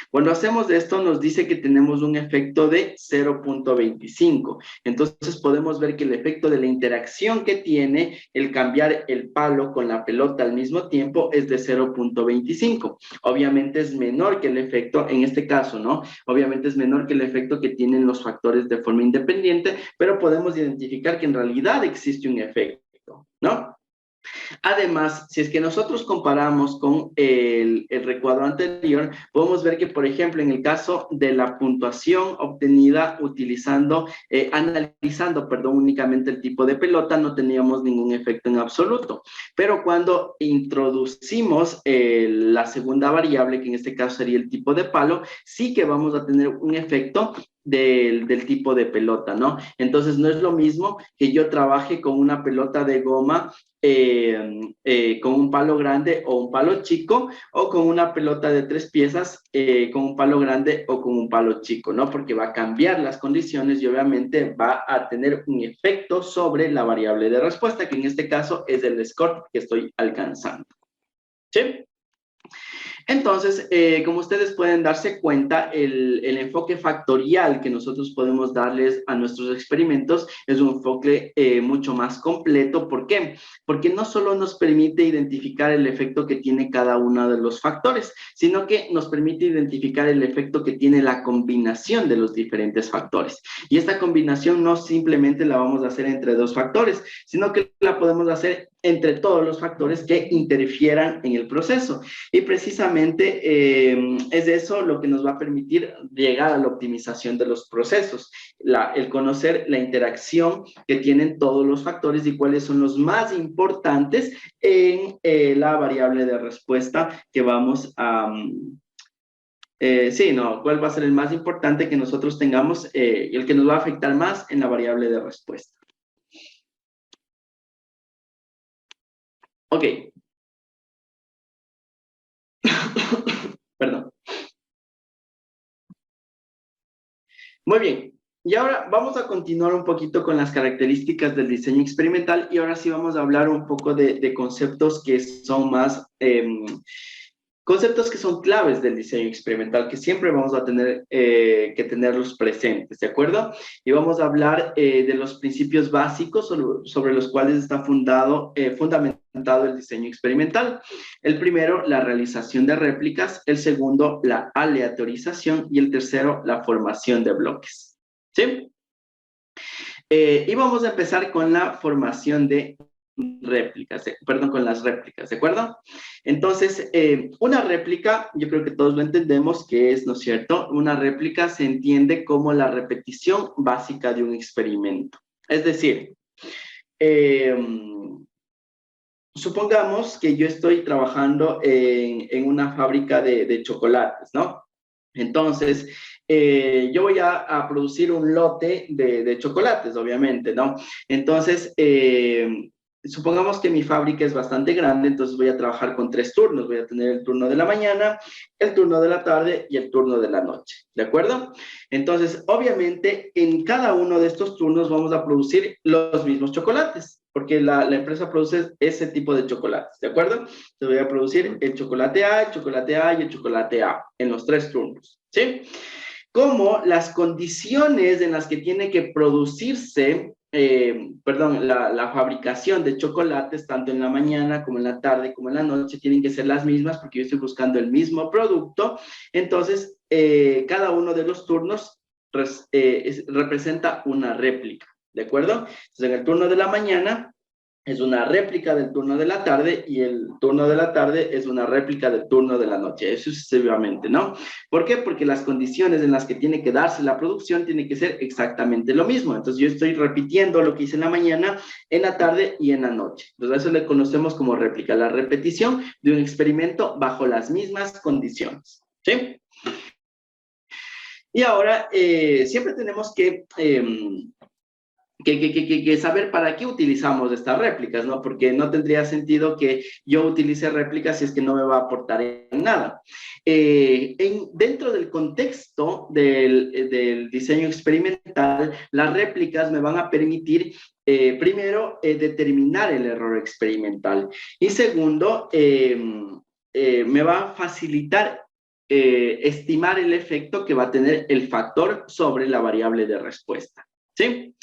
[SPEAKER 1] Cuando hacemos esto nos dice que tenemos un efecto de 0.25. Entonces podemos ver que el efecto de la interacción que tiene el cambiar el palo con la pelota al mismo tiempo es de 0.25. Obviamente es menor que el efecto, en este caso, ¿no? Obviamente es menor que el efecto que tienen los factores de forma independiente, pero podemos identificar que en realidad existe un efecto, ¿no? Además, si es que nosotros comparamos con el recuadro anterior, podemos ver que, por ejemplo, en el caso de la puntuación obtenida utilizando, analizando, perdón, únicamente el tipo de pelota, no teníamos ningún efecto en absoluto. Pero cuando introducimos la segunda variable, que en este caso sería el tipo de palo, sí que vamos a tener un efecto del tipo de pelota, ¿no? Entonces, no es lo mismo que yo trabaje con una pelota de goma con un palo grande o un palo chico, o con una pelota de 3 piezas con un palo grande o con un palo chico, ¿no? Porque va a cambiar las condiciones y obviamente va a tener un efecto sobre la variable de respuesta, que en este caso es el score que estoy alcanzando. ¿Sí? Entonces, como ustedes pueden darse cuenta, el enfoque factorial que nosotros podemos darles a nuestros experimentos es un enfoque mucho más completo. ¿Por qué? Porque no solo nos permite identificar el efecto que tiene cada uno de los factores, sino que nos permite identificar el efecto que tiene la combinación de los diferentes factores. Y esta combinación no simplemente la vamos a hacer entre dos factores, sino que la podemos hacer entre todos los factores que interfieran en el proceso. Y precisamente es eso lo que nos va a permitir llegar a la optimización de los procesos, el conocer la interacción que tienen todos los factores y cuáles son los más importantes en la variable de respuesta que vamos a... sí, no, ¿cuál va a ser el más importante que nosotros tengamos y el que nos va a afectar más en la variable de respuesta? Ok. Perdón. Muy bien. Y ahora vamos a continuar un poquito con las características del diseño experimental y ahora sí vamos a hablar un poco de conceptos que son más, conceptos que son claves del diseño experimental, que siempre vamos a tener que tenerlos presentes, ¿de acuerdo? Y vamos a hablar de los principios básicos sobre los cuales está fundamentado el diseño experimental. El primero, la realización de réplicas. El segundo, la aleatorización. Y el tercero, la formación de bloques. ¿Sí? Y vamos a empezar con la formación de réplicas, perdón, con las réplicas, ¿de acuerdo? Entonces, una réplica, yo creo que todos lo entendemos que es, ¿no es cierto? Una réplica se entiende como la repetición básica de un experimento. Es decir, eh, supongamos que yo estoy trabajando en una fábrica de chocolates, ¿no? Entonces, yo voy a producir un lote de chocolates, obviamente, ¿no? Entonces, supongamos que mi fábrica es bastante grande, entonces voy a trabajar con 3 turnos. Voy a tener el turno de la mañana, el turno de la tarde y el turno de la noche, ¿de acuerdo? Entonces, obviamente, en cada uno de estos turnos vamos a producir los mismos chocolates, porque la empresa produce ese tipo de chocolates, ¿de acuerdo? Entonces voy a producir el chocolate A, el chocolate A y el chocolate A en los 3 turnos, ¿sí? Como las condiciones en las que tiene que producirse, la fabricación de chocolates, tanto en la mañana como en la tarde como en la noche, tienen que ser las mismas porque yo estoy buscando el mismo producto. Entonces, cada uno de los turnos representa una réplica, ¿de acuerdo? Entonces, en el turno de la mañana es una réplica del turno de la tarde y el turno de la tarde es una réplica del turno de la noche, eso sucesivamente, ¿no? ¿Por qué? Porque las condiciones en las que tiene que darse la producción tiene que ser exactamente lo mismo. Entonces yo estoy repitiendo lo que hice en la mañana, en la tarde y en la noche. Entonces eso le conocemos como réplica, la repetición de un experimento bajo las mismas condiciones, ¿sí? Y ahora siempre tenemos que saber para qué utilizamos estas réplicas, ¿no? Porque no tendría sentido que yo utilice réplicas si es que no me va a aportar en nada. Dentro del contexto del diseño experimental, las réplicas me van a permitir, primero, determinar el error experimental y segundo, me va a facilitar estimar el efecto que va a tener el factor sobre la variable de respuesta. ¿Sí?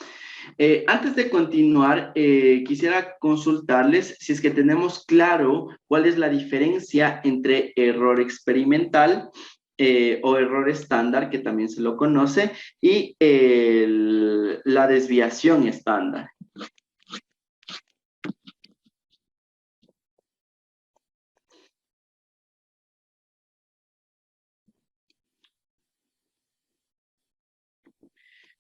[SPEAKER 1] Antes de continuar, quisiera consultarles si es que tenemos claro cuál es la diferencia entre error experimental o error estándar, que también se lo conoce, y la desviación estándar.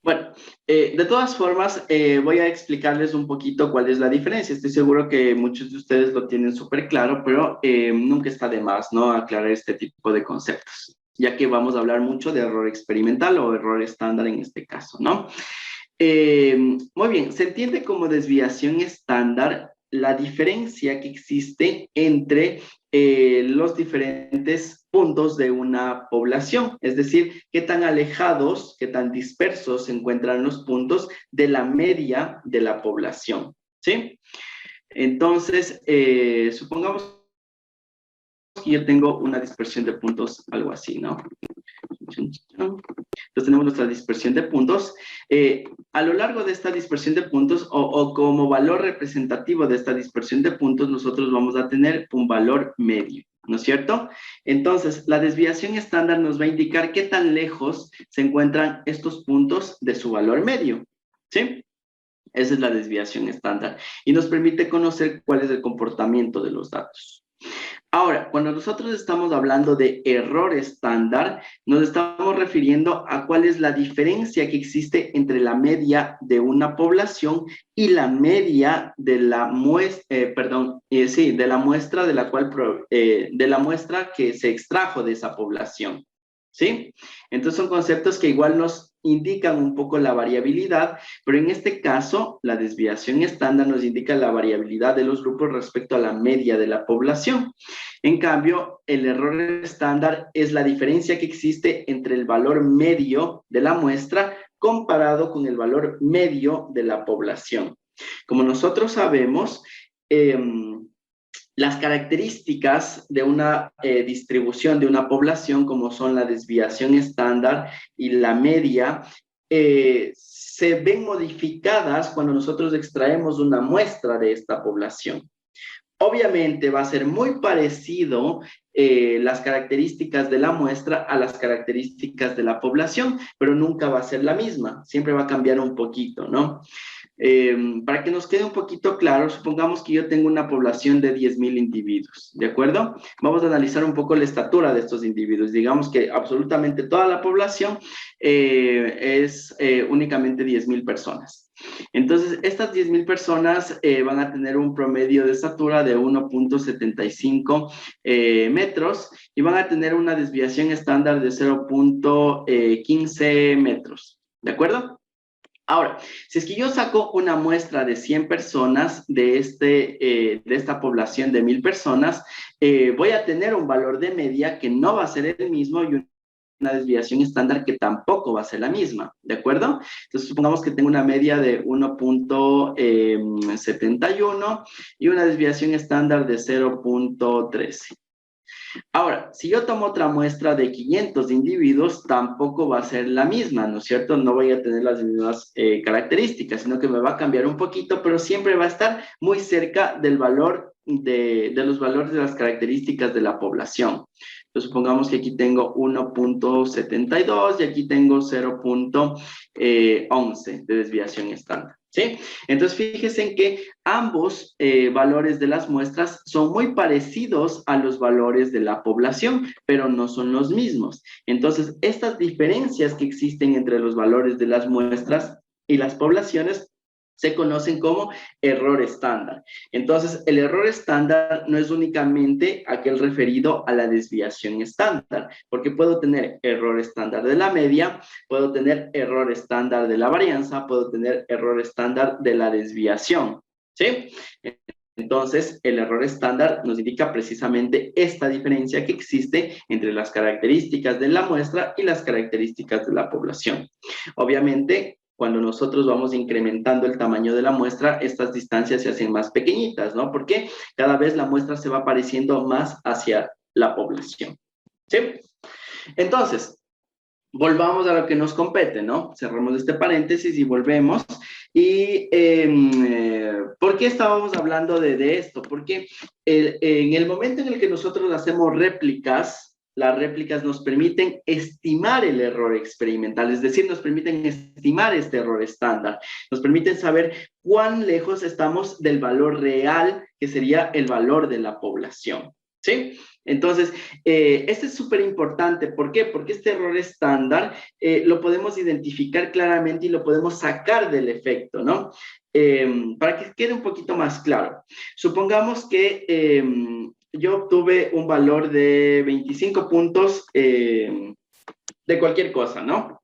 [SPEAKER 1] Bueno, de todas formas, voy a explicarles un poquito cuál es la diferencia. Estoy seguro que muchos de ustedes lo tienen súper claro, pero nunca está de más, ¿no? Aclarar este tipo de conceptos, ya que vamos a hablar mucho de error experimental o error estándar en este caso, ¿no? Muy bien, se entiende como desviación estándar la diferencia que existe entre los diferentes puntos de una población, es decir, qué tan alejados, qué tan dispersos se encuentran los puntos de la media de la población, ¿sí? Entonces, supongamos que yo tengo una dispersión de puntos, algo así, ¿no? Entonces tenemos nuestra dispersión de puntos. A lo largo de esta dispersión de puntos o como valor representativo de esta dispersión de puntos, nosotros vamos a tener un valor medio, ¿no es cierto? Entonces, la desviación estándar nos va a indicar qué tan lejos se encuentran estos puntos de su valor medio, ¿sí? Esa es la desviación estándar y nos permite conocer cuál es el comportamiento de los datos. Ahora, cuando nosotros estamos hablando de error estándar, nos estamos refiriendo a cuál es la diferencia que existe entre la media de una población y la media de la muestra, de la muestra de la cual, de la muestra que se extrajo de esa población. ¿Sí? Entonces son conceptos que igual nos indican un poco la variabilidad, pero en este caso la desviación estándar nos indica la variabilidad de los grupos respecto a la media de la población. En cambio, el error estándar es la diferencia que existe entre el valor medio de la muestra comparado con el valor medio de la población. Como nosotros sabemos, las características de una distribución de una población, como son la desviación estándar y la media, se ven modificadas cuando nosotros extraemos una muestra de esta población. Obviamente va a ser muy parecido las características de la muestra a las características de la población, pero nunca va a ser la misma, siempre va a cambiar un poquito, ¿no? Para que nos quede un poquito claro, supongamos que yo tengo una población de 10,000 individuos, ¿de acuerdo? Vamos a analizar un poco la estatura de estos individuos. Digamos que absolutamente toda la población es únicamente 10,000 personas. Entonces, estas 10,000 personas van a tener un promedio de estatura de 1.75 metros y van a tener una desviación estándar de 0.15 metros, ¿de acuerdo? Ahora, si es que yo saco una muestra de 100 personas de esta población de 1,000 personas, voy a tener un valor de media que no va a ser el mismo y una desviación estándar que tampoco va a ser la misma, ¿de acuerdo? Entonces, supongamos que tengo una media de 1.71 y una desviación estándar de 0.13. Ahora, si yo tomo otra muestra de 500 individuos, tampoco va a ser la misma, ¿no es cierto? No voy a tener las mismas características, sino que me va a cambiar un poquito, pero siempre va a estar muy cerca del valor de los valores de las características de la población. Entonces, supongamos que aquí tengo 1.72 y aquí tengo 0.11 de desviación estándar, ¿sí? Entonces, fíjense en que ambos valores de las muestras son muy parecidos a los valores de la población, pero no son los mismos. Entonces, estas diferencias que existen entre los valores de las muestras y las poblaciones se conocen como error estándar. Entonces, el error estándar no es únicamente aquel referido a la desviación estándar, porque puedo tener error estándar de la media, puedo tener error estándar de la varianza, puedo tener error estándar de la desviación, ¿sí? Entonces, el error estándar nos indica precisamente esta diferencia que existe entre las características de la muestra y las características de la población. Obviamente, cuando nosotros vamos incrementando el tamaño de la muestra, estas distancias se hacen más pequeñitas, ¿no? Porque cada vez la muestra se va pareciendo más hacia la población, ¿sí? Entonces, volvamos a lo que nos compete, ¿no? Cerramos este paréntesis y volvemos. ¿Y por qué estábamos hablando de esto? Porque en el momento en el que nosotros hacemos réplicas, las réplicas nos permiten estimar el error experimental, es decir, nos permiten estimar este error estándar, nos permiten saber cuán lejos estamos del valor real, que sería el valor de la población, ¿Sí? Entonces, este es súper importante. ¿Por qué? Porque este error estándar lo podemos identificar claramente y lo podemos sacar del efecto, ¿no? Para que quede un poquito más claro. Supongamos que yo obtuve un valor de 25 puntos de cualquier cosa, ¿no?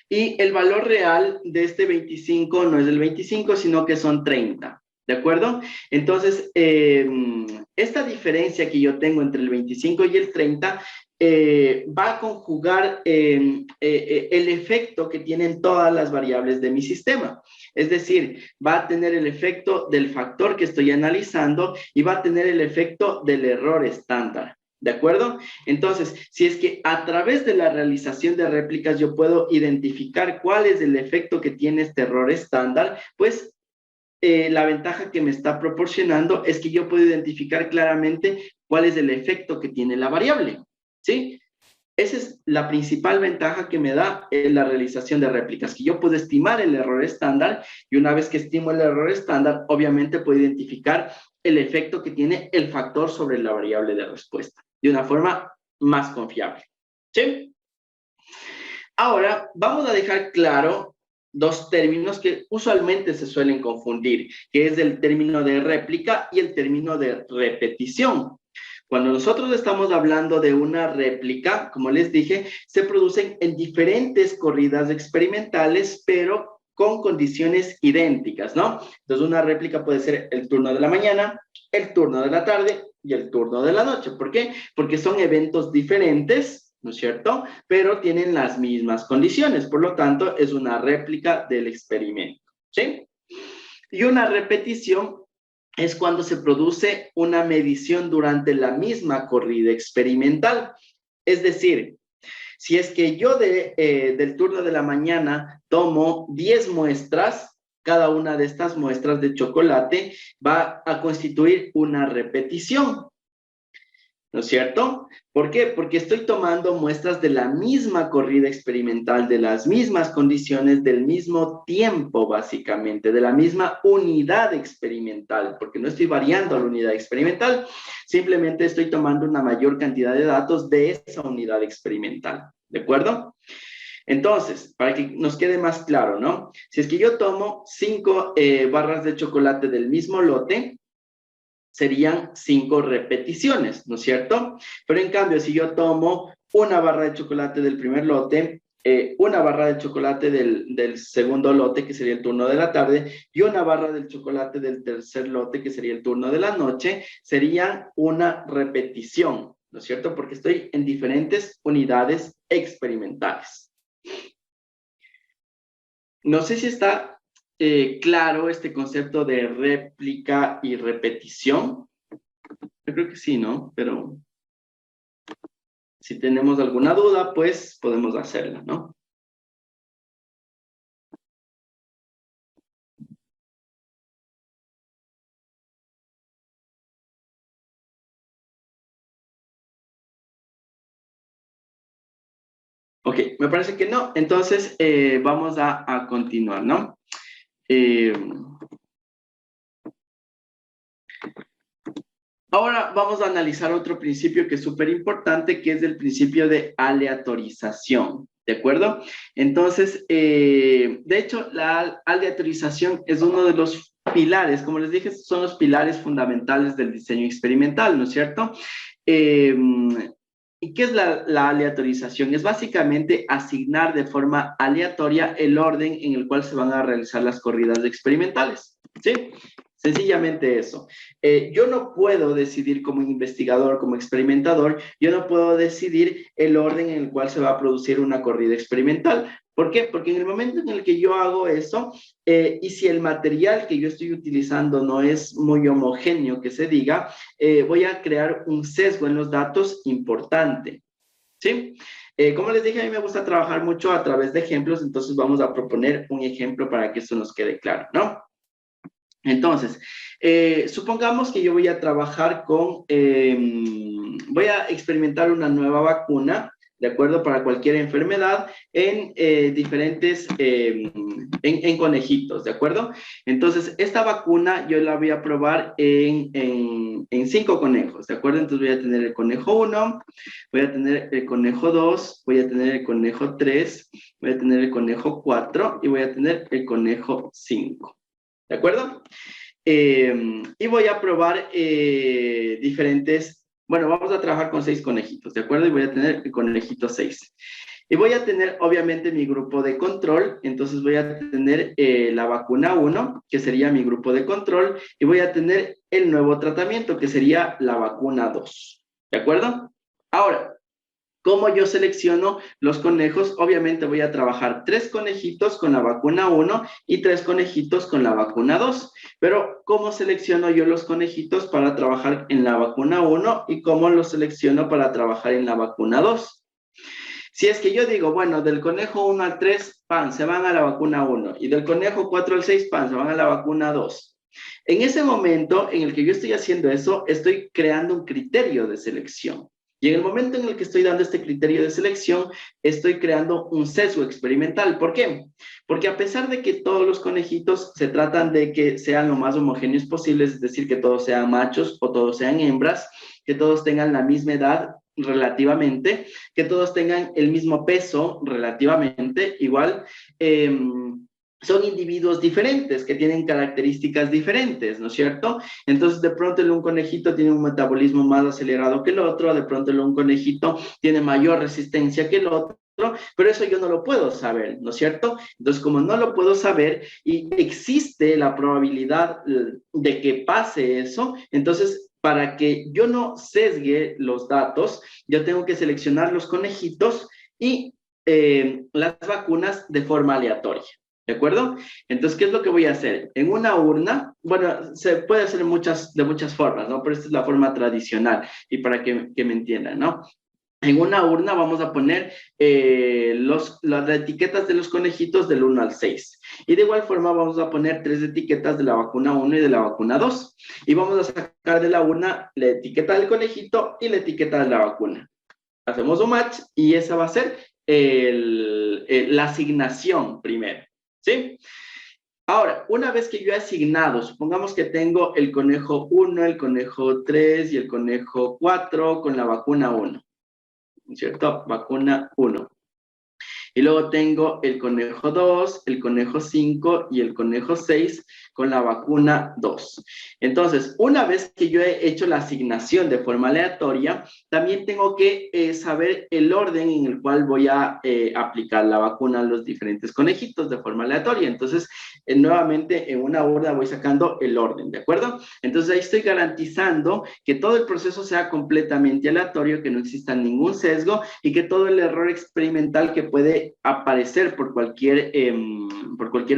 [SPEAKER 1] Y el valor real de este 25 no es el 25, sino que son 30. ¿De acuerdo? Entonces, esta diferencia que yo tengo entre el 25 y el 30 va a conjugar el efecto que tienen todas las variables de mi sistema. Es decir, va a tener el efecto del factor que estoy analizando y va a tener el efecto del error estándar. ¿De acuerdo? Entonces, si es que a través de la realización de réplicas yo puedo identificar cuál es el efecto que tiene este error estándar, pues la ventaja que me está proporcionando es que yo puedo identificar claramente cuál es el efecto que tiene la variable, ¿sí? Esa es la principal ventaja que me da la realización de réplicas, que yo puedo estimar el error estándar y una vez que estimo el error estándar, obviamente puedo identificar el efecto que tiene el factor sobre la variable de respuesta de una forma más confiable, ¿sí? Ahora, vamos a dejar claro dos términos que usualmente se suelen confundir, que es el término de réplica y el término de repetición. Cuando nosotros estamos hablando de una réplica, como les dije, se producen en diferentes corridas experimentales, pero con condiciones idénticas, ¿no? Entonces, una réplica puede ser el turno de la mañana, el turno de la tarde y el turno de la noche. ¿Por qué? Porque son eventos diferentes, ¿no es cierto? Pero tienen las mismas condiciones. Por lo tanto, es una réplica del experimento, ¿sí? Y una repetición es cuando se produce una medición durante la misma corrida experimental. Es decir, si es que yo del turno de la mañana tomo 10 muestras, cada una de estas muestras de chocolate va a constituir una repetición. ¿No es cierto? ¿Por qué? Porque estoy tomando muestras de la misma corrida experimental, de las mismas condiciones, del mismo tiempo, básicamente, de la misma unidad experimental, porque no estoy variando la unidad experimental, simplemente estoy tomando una mayor cantidad de datos de esa unidad experimental. ¿De acuerdo? Entonces, para que nos quede más claro, ¿no? Si es que yo tomo 5 barras de chocolate del mismo lote, serían 5 repeticiones, ¿no es cierto? Pero en cambio, si yo tomo una barra de chocolate del primer lote, una barra de chocolate del segundo lote, que sería el turno de la tarde, y una barra del chocolate del tercer lote, que sería el turno de la noche, serían una repetición, ¿no es cierto? Porque estoy en diferentes unidades experimentales. No sé si está claro este concepto de réplica y repetición. Yo creo que sí, ¿no? Pero si tenemos alguna duda, pues podemos hacerla, ¿no? Ok, me parece que no. Entonces, vamos a continuar, ¿no? Eh, Ahora vamos a analizar otro principio que es súper importante, que es el principio de aleatorización, ¿de acuerdo? Entonces, de hecho, la aleatorización es uno de los pilares, como les dije, son los pilares fundamentales del diseño experimental, ¿no es cierto? ¿Y qué es la aleatorización? Es básicamente asignar de forma aleatoria el orden en el cual se van a realizar las corridas experimentales, ¿sí? Sencillamente eso. Yo no puedo decidir como investigador, como experimentador, yo no puedo decidir el orden en el cual se va a producir una corrida experimental. ¿Por qué? Porque en el momento en el que yo hago eso, y si el material que yo estoy utilizando no es muy homogéneo, que se diga, voy a crear un sesgo en los datos importante. ¿Sí? Como les dije, a mí me gusta trabajar mucho a través de ejemplos, entonces vamos a proponer un ejemplo para que esto nos quede claro, ¿no? Entonces, supongamos que yo voy a trabajar voy a experimentar una nueva vacuna, ¿de acuerdo? Para cualquier enfermedad en diferentes, en conejitos, ¿de acuerdo? Entonces, esta vacuna yo la voy a probar en 5 conejos, ¿de acuerdo? Entonces voy a tener el conejo 1, voy a tener el conejo 2, voy a tener el conejo 3, voy a tener el conejo 4 y voy a tener el conejo 5, ¿de acuerdo? Y voy a probar diferentes, bueno, vamos a trabajar con 6 conejitos, ¿de acuerdo? Y voy a tener el conejito 6. Y voy a tener, obviamente, mi grupo de control, entonces voy a tener la vacuna 1, que sería mi grupo de control, y voy a tener el nuevo tratamiento, que sería la vacuna 2, ¿de acuerdo? Ahora, ¿cómo yo selecciono los conejos? Obviamente voy a trabajar 3 conejitos con la vacuna 1 y 3 conejitos con la vacuna 2. Pero, ¿cómo selecciono yo los conejitos para trabajar en la vacuna 1 y cómo los selecciono para trabajar en la vacuna 2? Si es que yo digo, bueno, del conejo 1 al 3, pan, se van a la vacuna 1, y del conejo 4 al 6, pan, se van a la vacuna 2. En ese momento en el que yo estoy haciendo eso, estoy creando un criterio de selección. Y en el momento en el que estoy dando este criterio de selección, estoy creando un sesgo experimental. ¿Por qué? Porque a pesar de que todos los conejitos se tratan de que sean lo más homogéneos posibles, es decir, que todos sean machos o todos sean hembras, que todos tengan la misma edad relativamente, que todos tengan el mismo peso relativamente, igual, son individuos diferentes, que tienen características diferentes, ¿no es cierto? Entonces, de pronto un conejito tiene un metabolismo más acelerado que el otro, de pronto un conejito tiene mayor resistencia que el otro, pero eso yo no lo puedo saber, ¿no es cierto? Entonces, como no lo puedo saber y existe la probabilidad de que pase eso, entonces, para que yo no sesgue los datos, yo tengo que seleccionar los conejitos y las vacunas de forma aleatoria. ¿De acuerdo? Entonces, ¿qué es lo que voy a hacer? En una urna, bueno, se puede hacer de muchas formas, ¿no? Pero esta es la forma tradicional y para que me entiendan, ¿no? En una urna vamos a poner las etiquetas de los conejitos del 1 al 6. Y de igual forma vamos a poner 3 etiquetas de la vacuna 1 y de la vacuna 2. Y vamos a sacar de la urna la etiqueta del conejito y la etiqueta de la vacuna. Hacemos un match y esa va a ser la asignación primero. ¿Sí? Ahora, una vez que yo he asignado, supongamos que tengo el conejo 1, el conejo 3 y el conejo 4 con la vacuna 1, ¿cierto? Vacuna 1. Y luego tengo el conejo 2, el conejo 5 y el conejo 6 con la vacuna 2. Entonces, una vez que yo he hecho la asignación de forma aleatoria, también tengo que saber el orden en el cual voy a aplicar la vacuna a los diferentes conejitos de forma aleatoria. Entonces, nuevamente en una urna voy sacando el orden, ¿de acuerdo? Entonces, ahí estoy garantizando que todo el proceso sea completamente aleatorio, que no exista ningún sesgo y que todo el error experimental que puede aparecer por cualquier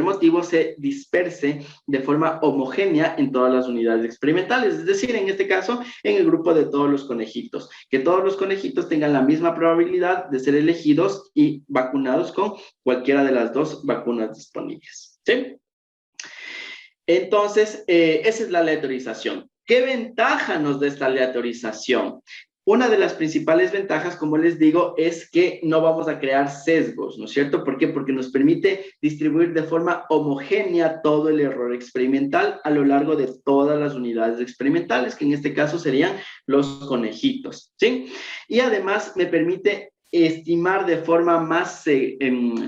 [SPEAKER 1] motivo se disperse de forma homogénea en todas las unidades experimentales, es decir, en este caso, en el grupo de todos los conejitos, que todos los conejitos tengan la misma probabilidad de ser elegidos y vacunados con cualquiera de las 2 vacunas disponibles, ¿sí? Entonces, esa es la aleatorización. ¿Qué ventaja nos da esta aleatorización? Una de las principales ventajas, como les digo, es que no vamos a crear sesgos, ¿no es cierto? ¿Por qué? Porque nos permite distribuir de forma homogénea todo el error experimental a lo largo de todas las unidades experimentales, que en este caso serían los conejitos, ¿sí? Y además me permite estimar de forma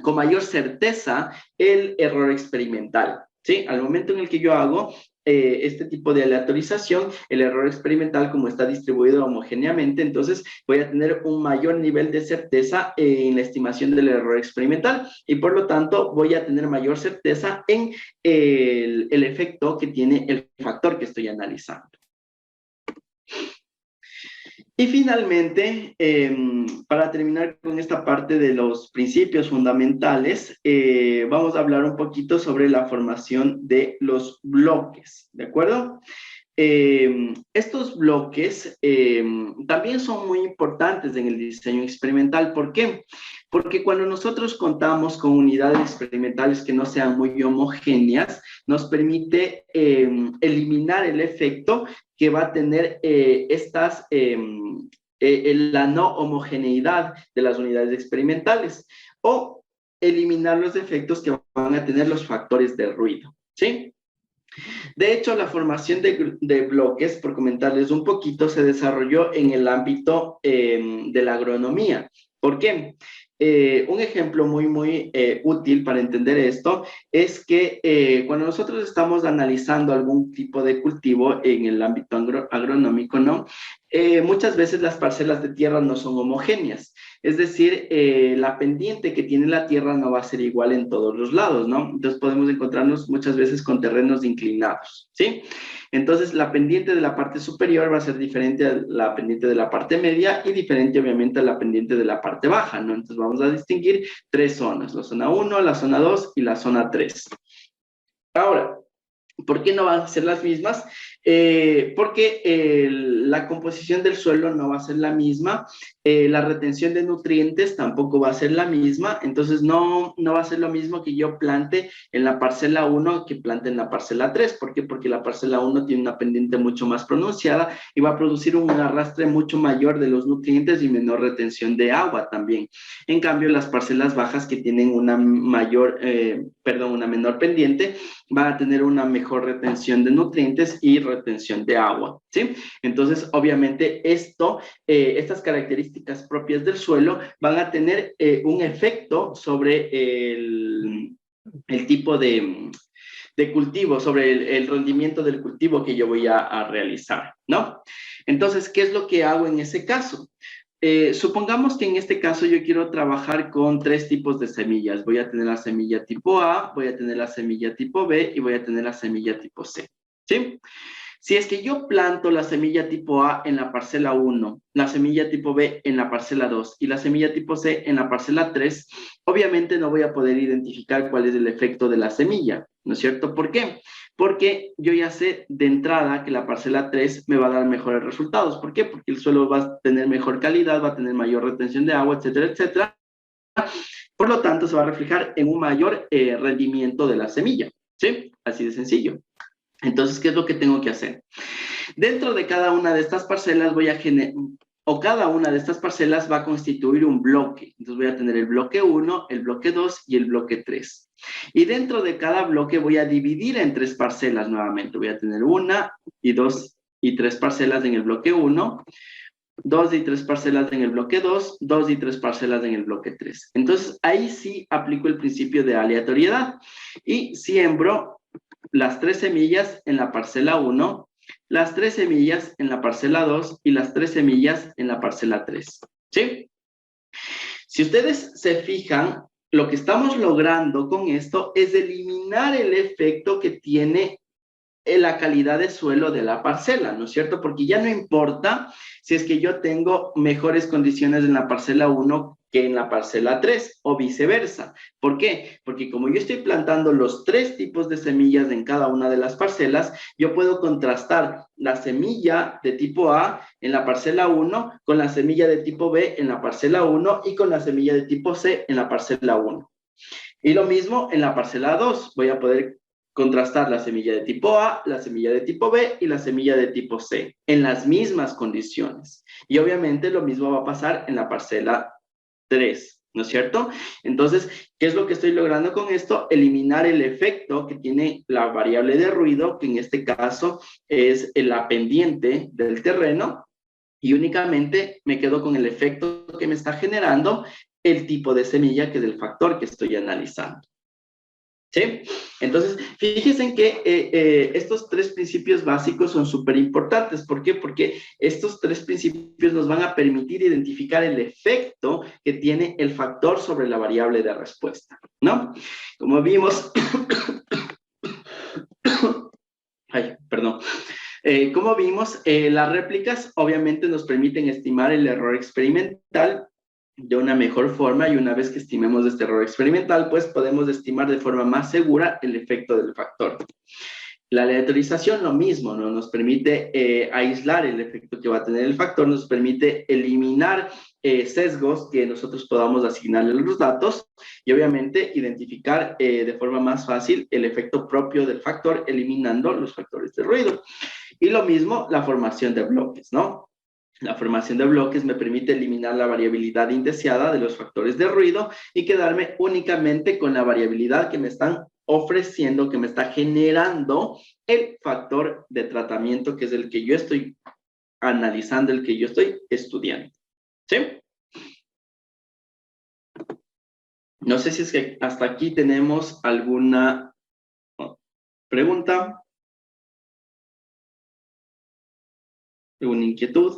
[SPEAKER 1] con mayor certeza el error experimental, ¿sí? Al momento en el que yo hago este tipo de aleatorización, el error experimental, como está distribuido homogéneamente, entonces voy a tener un mayor nivel de certeza en la estimación del error experimental y por lo tanto voy a tener mayor certeza en el efecto que tiene el factor que estoy analizando. Y finalmente, para terminar con esta parte de los principios fundamentales, vamos a hablar un poquito sobre la formación de los bloques, ¿de acuerdo? Estos bloques también son muy importantes en el diseño experimental. ¿Por qué? Porque cuando nosotros contamos con unidades experimentales que no sean muy homogéneas, nos permite eliminar el efecto que va a tener la no homogeneidad de las unidades experimentales o eliminar los efectos que van a tener los factores de ruido, ¿sí? De hecho, la formación de bloques, por comentarles un poquito, se desarrolló en el ámbito de la agronomía. ¿Por qué? Un ejemplo muy útil para entender esto es que cuando nosotros estamos analizando algún tipo de cultivo en el ámbito agronómico, ¿no? Muchas veces las parcelas de tierra no son homogéneas. Es decir, la pendiente que tiene la tierra no va a ser igual en todos los lados, ¿no? Entonces podemos encontrarnos muchas veces con terrenos inclinados, ¿sí? Entonces la pendiente de la parte superior va a ser diferente a la pendiente de la parte media y diferente obviamente a la pendiente de la parte baja, ¿no? Entonces vamos a distinguir tres zonas, la zona 1, la zona 2 y la zona 3. Ahora, ¿por qué no van a ser las mismas? Porque la composición del suelo no va a ser la misma, la retención de nutrientes tampoco va a ser la misma, entonces no va a ser lo mismo que yo plante en la parcela 1 que plante en la parcela 3. ¿Por qué? Porque la parcela 1 tiene una pendiente mucho más pronunciada y va a producir un arrastre mucho mayor de los nutrientes y menor retención de agua también. En cambio, las parcelas bajas que tienen una menor pendiente, van a tener una mejor retención de nutrientes y retención de agua, ¿sí? Entonces, obviamente, estas características propias del suelo van a tener un efecto sobre el tipo de cultivo, sobre el rendimiento del cultivo que yo voy a realizar, ¿no? Entonces, ¿qué es lo que hago en ese caso? Supongamos que en este caso yo quiero trabajar con tres tipos de semillas. Voy a tener la semilla tipo A, voy a tener la semilla tipo B y voy a tener la semilla tipo C, ¿sí? Si es que yo planto la semilla tipo A en la parcela 1, la semilla tipo B en la parcela 2 y la semilla tipo C en la parcela 3, obviamente no voy a poder identificar cuál es el efecto de la semilla, ¿no es cierto? ¿Por qué? Porque yo ya sé de entrada que la parcela 3 me va a dar mejores resultados. ¿Por qué? Porque el suelo va a tener mejor calidad, va a tener mayor retención de agua, etcétera, etcétera. Por lo tanto, se va a reflejar en un mayor rendimiento de la semilla, ¿sí? Así de sencillo. Entonces, ¿qué es lo que tengo que hacer? Dentro de cada una de estas parcelas cada una de estas parcelas va a constituir un bloque. Entonces voy a tener el bloque 1, el bloque 2 y el bloque 3. Y dentro de cada bloque voy a dividir en tres parcelas nuevamente. Voy a tener 1 y 2 y 3 parcelas en el bloque 1, 2 y 3 parcelas en el bloque 2, 2 y 3 parcelas en el bloque 3. Entonces ahí sí aplico el principio de aleatoriedad y siembro las 3 semillas en la parcela 1, las 3 semillas en la parcela 2 y las 3 semillas en la parcela 3. ¿Sí? Si ustedes se fijan, lo que estamos logrando con esto es eliminar el efecto que tiene la calidad de suelo de la parcela, ¿no es cierto? Porque ya no importa si es que yo tengo mejores condiciones en la parcela 1 que en la parcela 3 o viceversa. ¿Por qué? Porque como yo estoy plantando los tres tipos de semillas en cada una de las parcelas, yo puedo contrastar la semilla de tipo A en la parcela 1 con la semilla de tipo B en la parcela 1 y con la semilla de tipo C en la parcela 1. Y lo mismo en la parcela 2, voy a poder contrastar la semilla de tipo A, la semilla de tipo B y la semilla de tipo C en las mismas condiciones. Y obviamente lo mismo va a pasar en la parcela 3, ¿no es cierto? Entonces, ¿qué es lo que estoy logrando con esto? Eliminar el efecto que tiene la variable de ruido, que en este caso es la pendiente del terreno, y únicamente me quedo con el efecto que me está generando el tipo de semilla, que es el factor que estoy analizando. ¿Sí? Entonces, fíjense en que estos tres principios básicos son súper importantes. ¿Por qué? Porque estos tres principios nos van a permitir identificar el efecto que tiene el factor sobre la variable de respuesta, ¿no? Como vimos, como vimos, las réplicas obviamente nos permiten estimar el error experimental de una mejor forma, y una vez que estimemos este error experimental, pues podemos estimar de forma más segura el efecto del factor. La aleatorización, lo mismo, ¿no? Nos permite aislar el efecto que va a tener el factor, nos permite eliminar sesgos que nosotros podamos asignarle a los datos y obviamente identificar de forma más fácil el efecto propio del factor, eliminando los factores de ruido. Y lo mismo, la formación de bloques, ¿no? La formación de bloques me permite eliminar la variabilidad indeseada de los factores de ruido y quedarme únicamente con la variabilidad que me están ofreciendo, que me está generando el factor de tratamiento, que es el que yo estoy analizando, el que yo estoy estudiando. ¿Sí? No sé si es que hasta aquí tenemos alguna pregunta, alguna inquietud.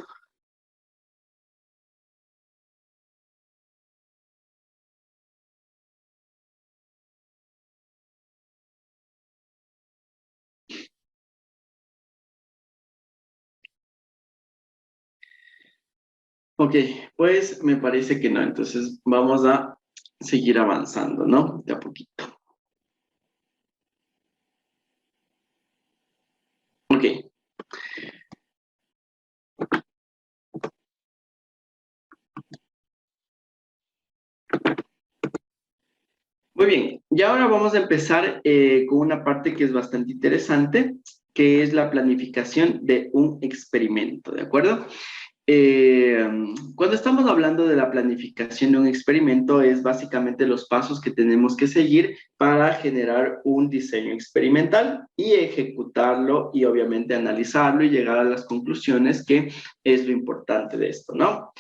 [SPEAKER 1] Ok, pues me parece que no. Entonces vamos a seguir avanzando, ¿no? De a poquito. Ok. Muy bien. Y ahora vamos a empezar con una parte que es bastante interesante, que es la planificación de un experimento, ¿de acuerdo? Eh, Cuando estamos hablando de la planificación de un experimento, es básicamente los pasos que tenemos que seguir para generar un diseño experimental y ejecutarlo y obviamente analizarlo y llegar a las conclusiones, que es lo importante de esto, ¿no?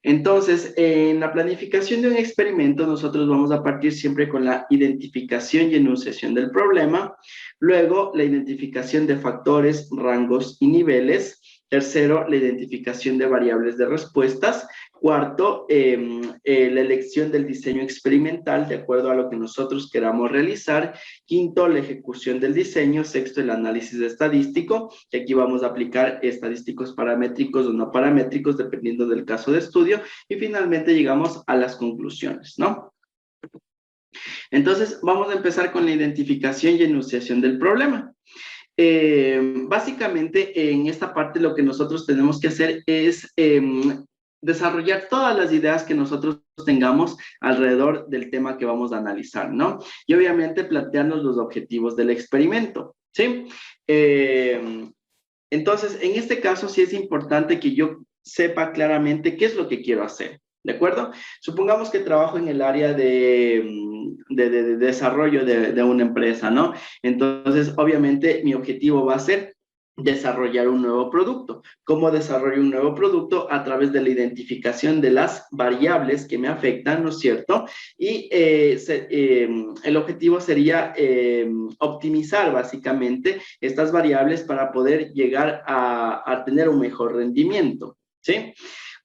[SPEAKER 1] Entonces, en la planificación de un experimento, nosotros vamos a partir siempre con la identificación y enunciación del problema, luego la identificación de factores, rangos y niveles. Tercero, la identificación de variables de respuestas. Cuarto, la elección del diseño experimental de acuerdo a lo que nosotros queramos realizar. Quinto, la ejecución del diseño. Sexto, el análisis estadístico, que aquí vamos a aplicar estadísticos paramétricos o no paramétricos, dependiendo del caso de estudio. Y finalmente llegamos a las conclusiones, ¿no? Entonces, vamos a empezar con la identificación y enunciación del problema. Básicamente, en esta parte lo que nosotros tenemos que hacer es desarrollar todas las ideas que nosotros tengamos alrededor del tema que vamos a analizar, ¿no? Y obviamente plantearnos los objetivos del experimento, ¿sí? Entonces, en este caso sí es importante que yo sepa claramente qué es lo que quiero hacer, ¿de acuerdo? Supongamos que trabajo en el área de desarrollo de una empresa, ¿no? Entonces, obviamente, mi objetivo va a ser desarrollar un nuevo producto. ¿Cómo desarrollo un nuevo producto? A través de la identificación de las variables que me afectan, ¿no es cierto? Y el objetivo sería optimizar básicamente estas variables para poder llegar a tener un mejor rendimiento, ¿sí?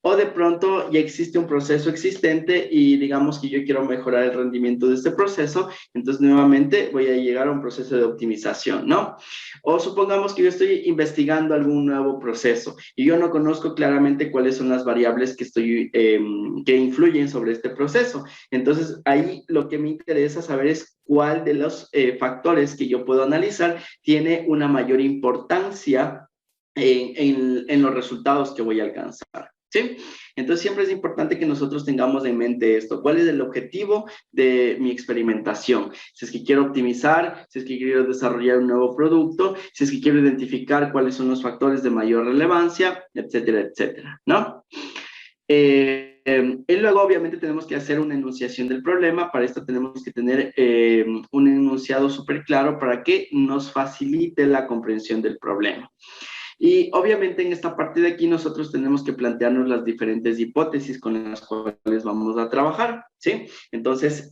[SPEAKER 1] O de pronto ya existe un proceso existente y digamos que yo quiero mejorar el rendimiento de este proceso, entonces nuevamente voy a llegar a un proceso de optimización, ¿no? O supongamos que yo estoy investigando algún nuevo proceso y yo no conozco claramente cuáles son las variables que influyen sobre este proceso. Entonces ahí lo que me interesa saber es cuál de los factores que yo puedo analizar tiene una mayor importancia en los resultados que voy a alcanzar. ¿Sí? Entonces siempre es importante que nosotros tengamos en mente esto. ¿Cuál es el objetivo de mi experimentación? Si es que quiero optimizar, si es que quiero desarrollar un nuevo producto, si es que quiero identificar cuáles son los factores de mayor relevancia, etcétera, etcétera, ¿no? Y luego obviamente tenemos que hacer una enunciación del problema. Para esto tenemos que tener un enunciado súper claro para que nos facilite la comprensión del problema. Y obviamente en esta parte de aquí nosotros tenemos que plantearnos las diferentes hipótesis con las cuales vamos a trabajar, ¿sí? Entonces,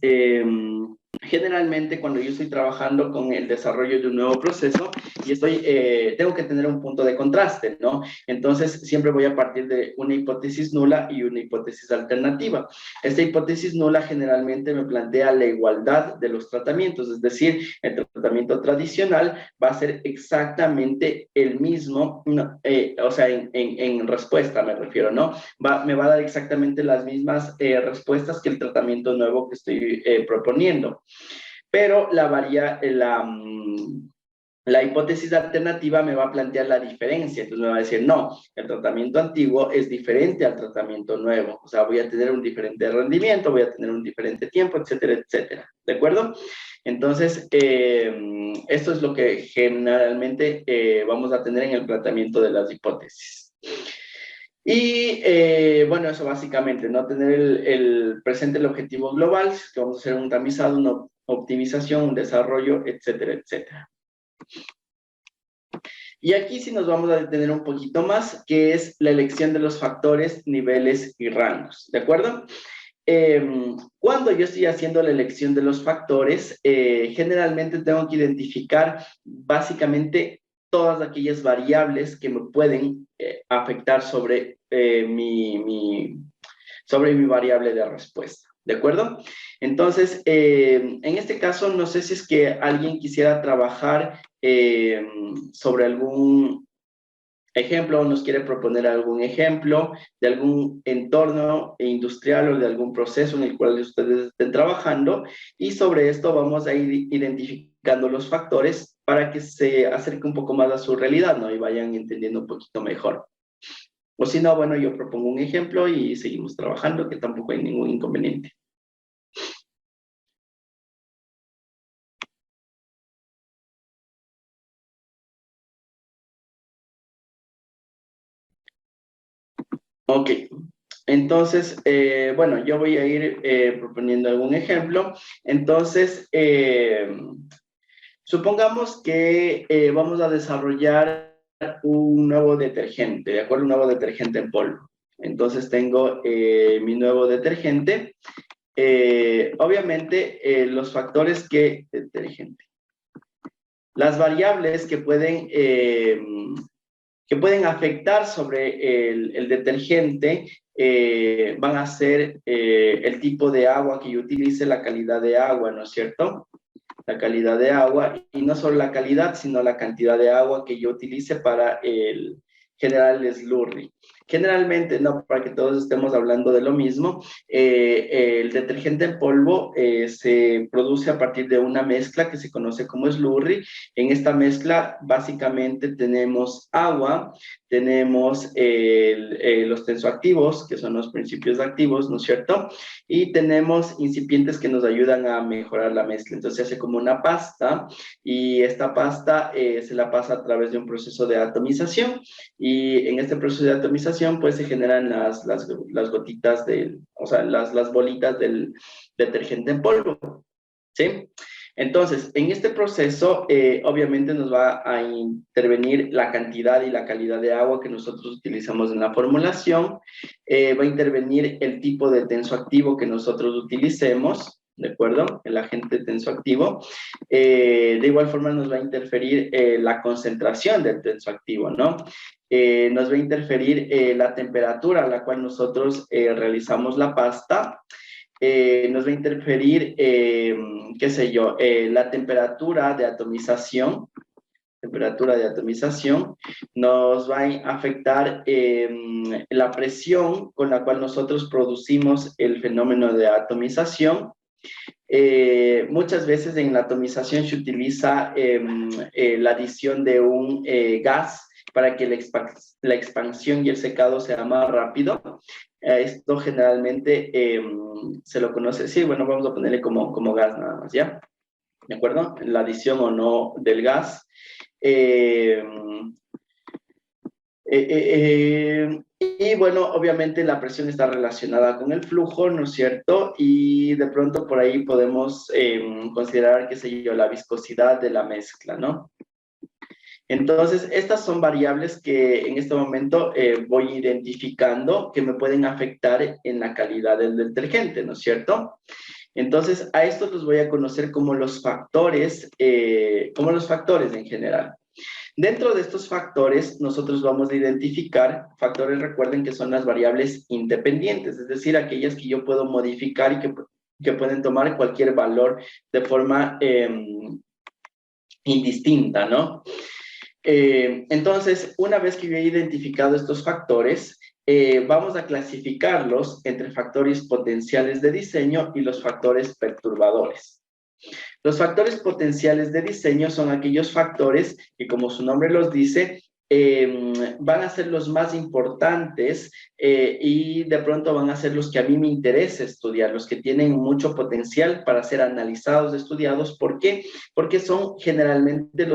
[SPEAKER 1] generalmente cuando yo estoy trabajando con el desarrollo de un nuevo proceso y tengo que tener un punto de contraste, ¿no? Entonces, siempre voy a partir de una hipótesis nula y una hipótesis alternativa. Esta hipótesis nula generalmente me plantea la igualdad de los tratamientos, es decir, el tratamiento tradicional va a ser exactamente el mismo, no, o sea, en respuesta me refiero, ¿no? Me va a dar exactamente las mismas respuestas que el tratamiento nuevo que estoy proponiendo. Pero la hipótesis alternativa me va a plantear la diferencia, entonces me va a decir, no, el tratamiento antiguo es diferente al tratamiento nuevo, o sea, voy a tener un diferente rendimiento, voy a tener un diferente tiempo, etcétera, etcétera, ¿de acuerdo? Entonces, esto es lo que generalmente vamos a tener en el planteamiento de las hipótesis. Y bueno, eso básicamente, ¿no? Tener presente el objetivo global, que vamos a hacer un tamizado, una optimización, un desarrollo, etcétera, etcétera. Y aquí sí nos vamos a detener un poquito más, que es la elección de los factores, niveles y rangos, ¿de acuerdo? Cuando yo estoy haciendo la elección de los factores, generalmente tengo que identificar básicamente todas aquellas variables que me pueden afectar sobre, sobre mi variable de respuesta. ¿De acuerdo? Entonces, en este caso, no sé si es que alguien quisiera trabajar sobre algún ejemplo, nos quiere proponer algún ejemplo de algún entorno industrial o de algún proceso en el cual ustedes estén trabajando, y sobre esto vamos a ir identificando los factores para que se acerque un poco más a su realidad, ¿no? Y vayan entendiendo un poquito mejor. O si no, bueno, yo propongo un ejemplo y seguimos trabajando, que tampoco hay ningún inconveniente. Ok, entonces, bueno, yo voy a ir proponiendo algún ejemplo. Entonces, supongamos que vamos a desarrollar un nuevo detergente, ¿de acuerdo? Un nuevo detergente en polvo. Entonces tengo mi nuevo detergente. Obviamente, los factores que... Detergente. Las variables que pueden afectar sobre el detergente van a ser el tipo de agua que yo utilice, la calidad de agua, ¿no es cierto? La calidad de agua, y no solo la calidad, sino la cantidad de agua que yo utilice para generar el slurry. Generalmente, no, para que todos estemos hablando de lo mismo, el detergente en polvo se produce a partir de una mezcla que se conoce como slurry. En esta mezcla, básicamente, tenemos agua, tenemos los tensoactivos, que son los principios activos, ¿no es cierto? Y tenemos incipientes que nos ayudan a mejorar la mezcla. Entonces se hace como una pasta, y esta pasta se la pasa a través de un proceso de atomización, y en este proceso de atomización pues se generan las gotitas o sea, las bolitas del detergente en polvo, ¿sí? Entonces, en este proceso, obviamente nos va a intervenir la cantidad y la calidad de agua que nosotros utilizamos en la formulación, va a intervenir el tipo de tensoactivo que nosotros utilicemos, ¿de acuerdo? El agente tensoactivo. De igual forma nos va a interferir la concentración del tensoactivo, ¿no? Nos va a interferir la temperatura a la cual nosotros realizamos la pasta. Nos va a interferir, qué sé yo, la temperatura de atomización, nos va a afectar la presión con la cual nosotros producimos el fenómeno de atomización. Muchas veces en la atomización se utiliza la adición de un gas para que la expansión y el secado sea más rápido. Esto generalmente se lo conoce, sí, bueno, vamos a ponerle como gas nada más, ¿ya? ¿De acuerdo? La adición o no del gas. Y bueno, obviamente la presión está relacionada con el flujo, ¿no es cierto? Y de pronto por ahí podemos considerar, qué sé yo, la viscosidad de la mezcla, ¿no? Entonces, estas son variables que en este momento voy identificando que me pueden afectar en la calidad del detergente, ¿no es cierto? Entonces, a estos los voy a conocer como los factores en general. Dentro de estos factores, nosotros vamos a identificar factores, recuerden que son las variables independientes, es decir, aquellas que yo puedo modificar y que pueden tomar cualquier valor de forma indistinta, ¿no? Entonces, una vez que yo he identificado estos factores, vamos a clasificarlos entre factores potenciales de diseño y los factores perturbadores. Los factores potenciales de diseño son aquellos factores que, como su nombre los dice, van a ser los más importantes y de pronto van a ser los que a mí me interesa estudiar, los que tienen mucho potencial para ser analizados, estudiados. ¿Por qué? Porque son generalmente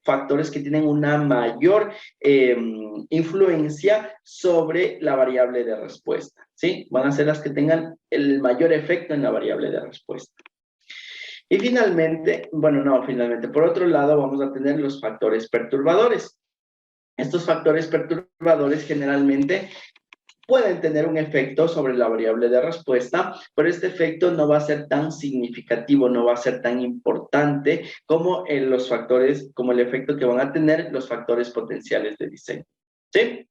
[SPEAKER 1] factores que tienen una mayor influencia sobre la variable de respuesta, ¿sí? Van a ser las que tengan el mayor efecto en la variable de respuesta. Y finalmente, bueno, no, finalmente, por otro lado, vamos a tener los factores perturbadores. Estos factores perturbadores generalmente pueden tener un efecto sobre la variable de respuesta, pero este efecto no va a ser tan significativo, no va a ser tan importante como los factores, como el efecto que van a tener los factores potenciales de diseño. ¿Sí?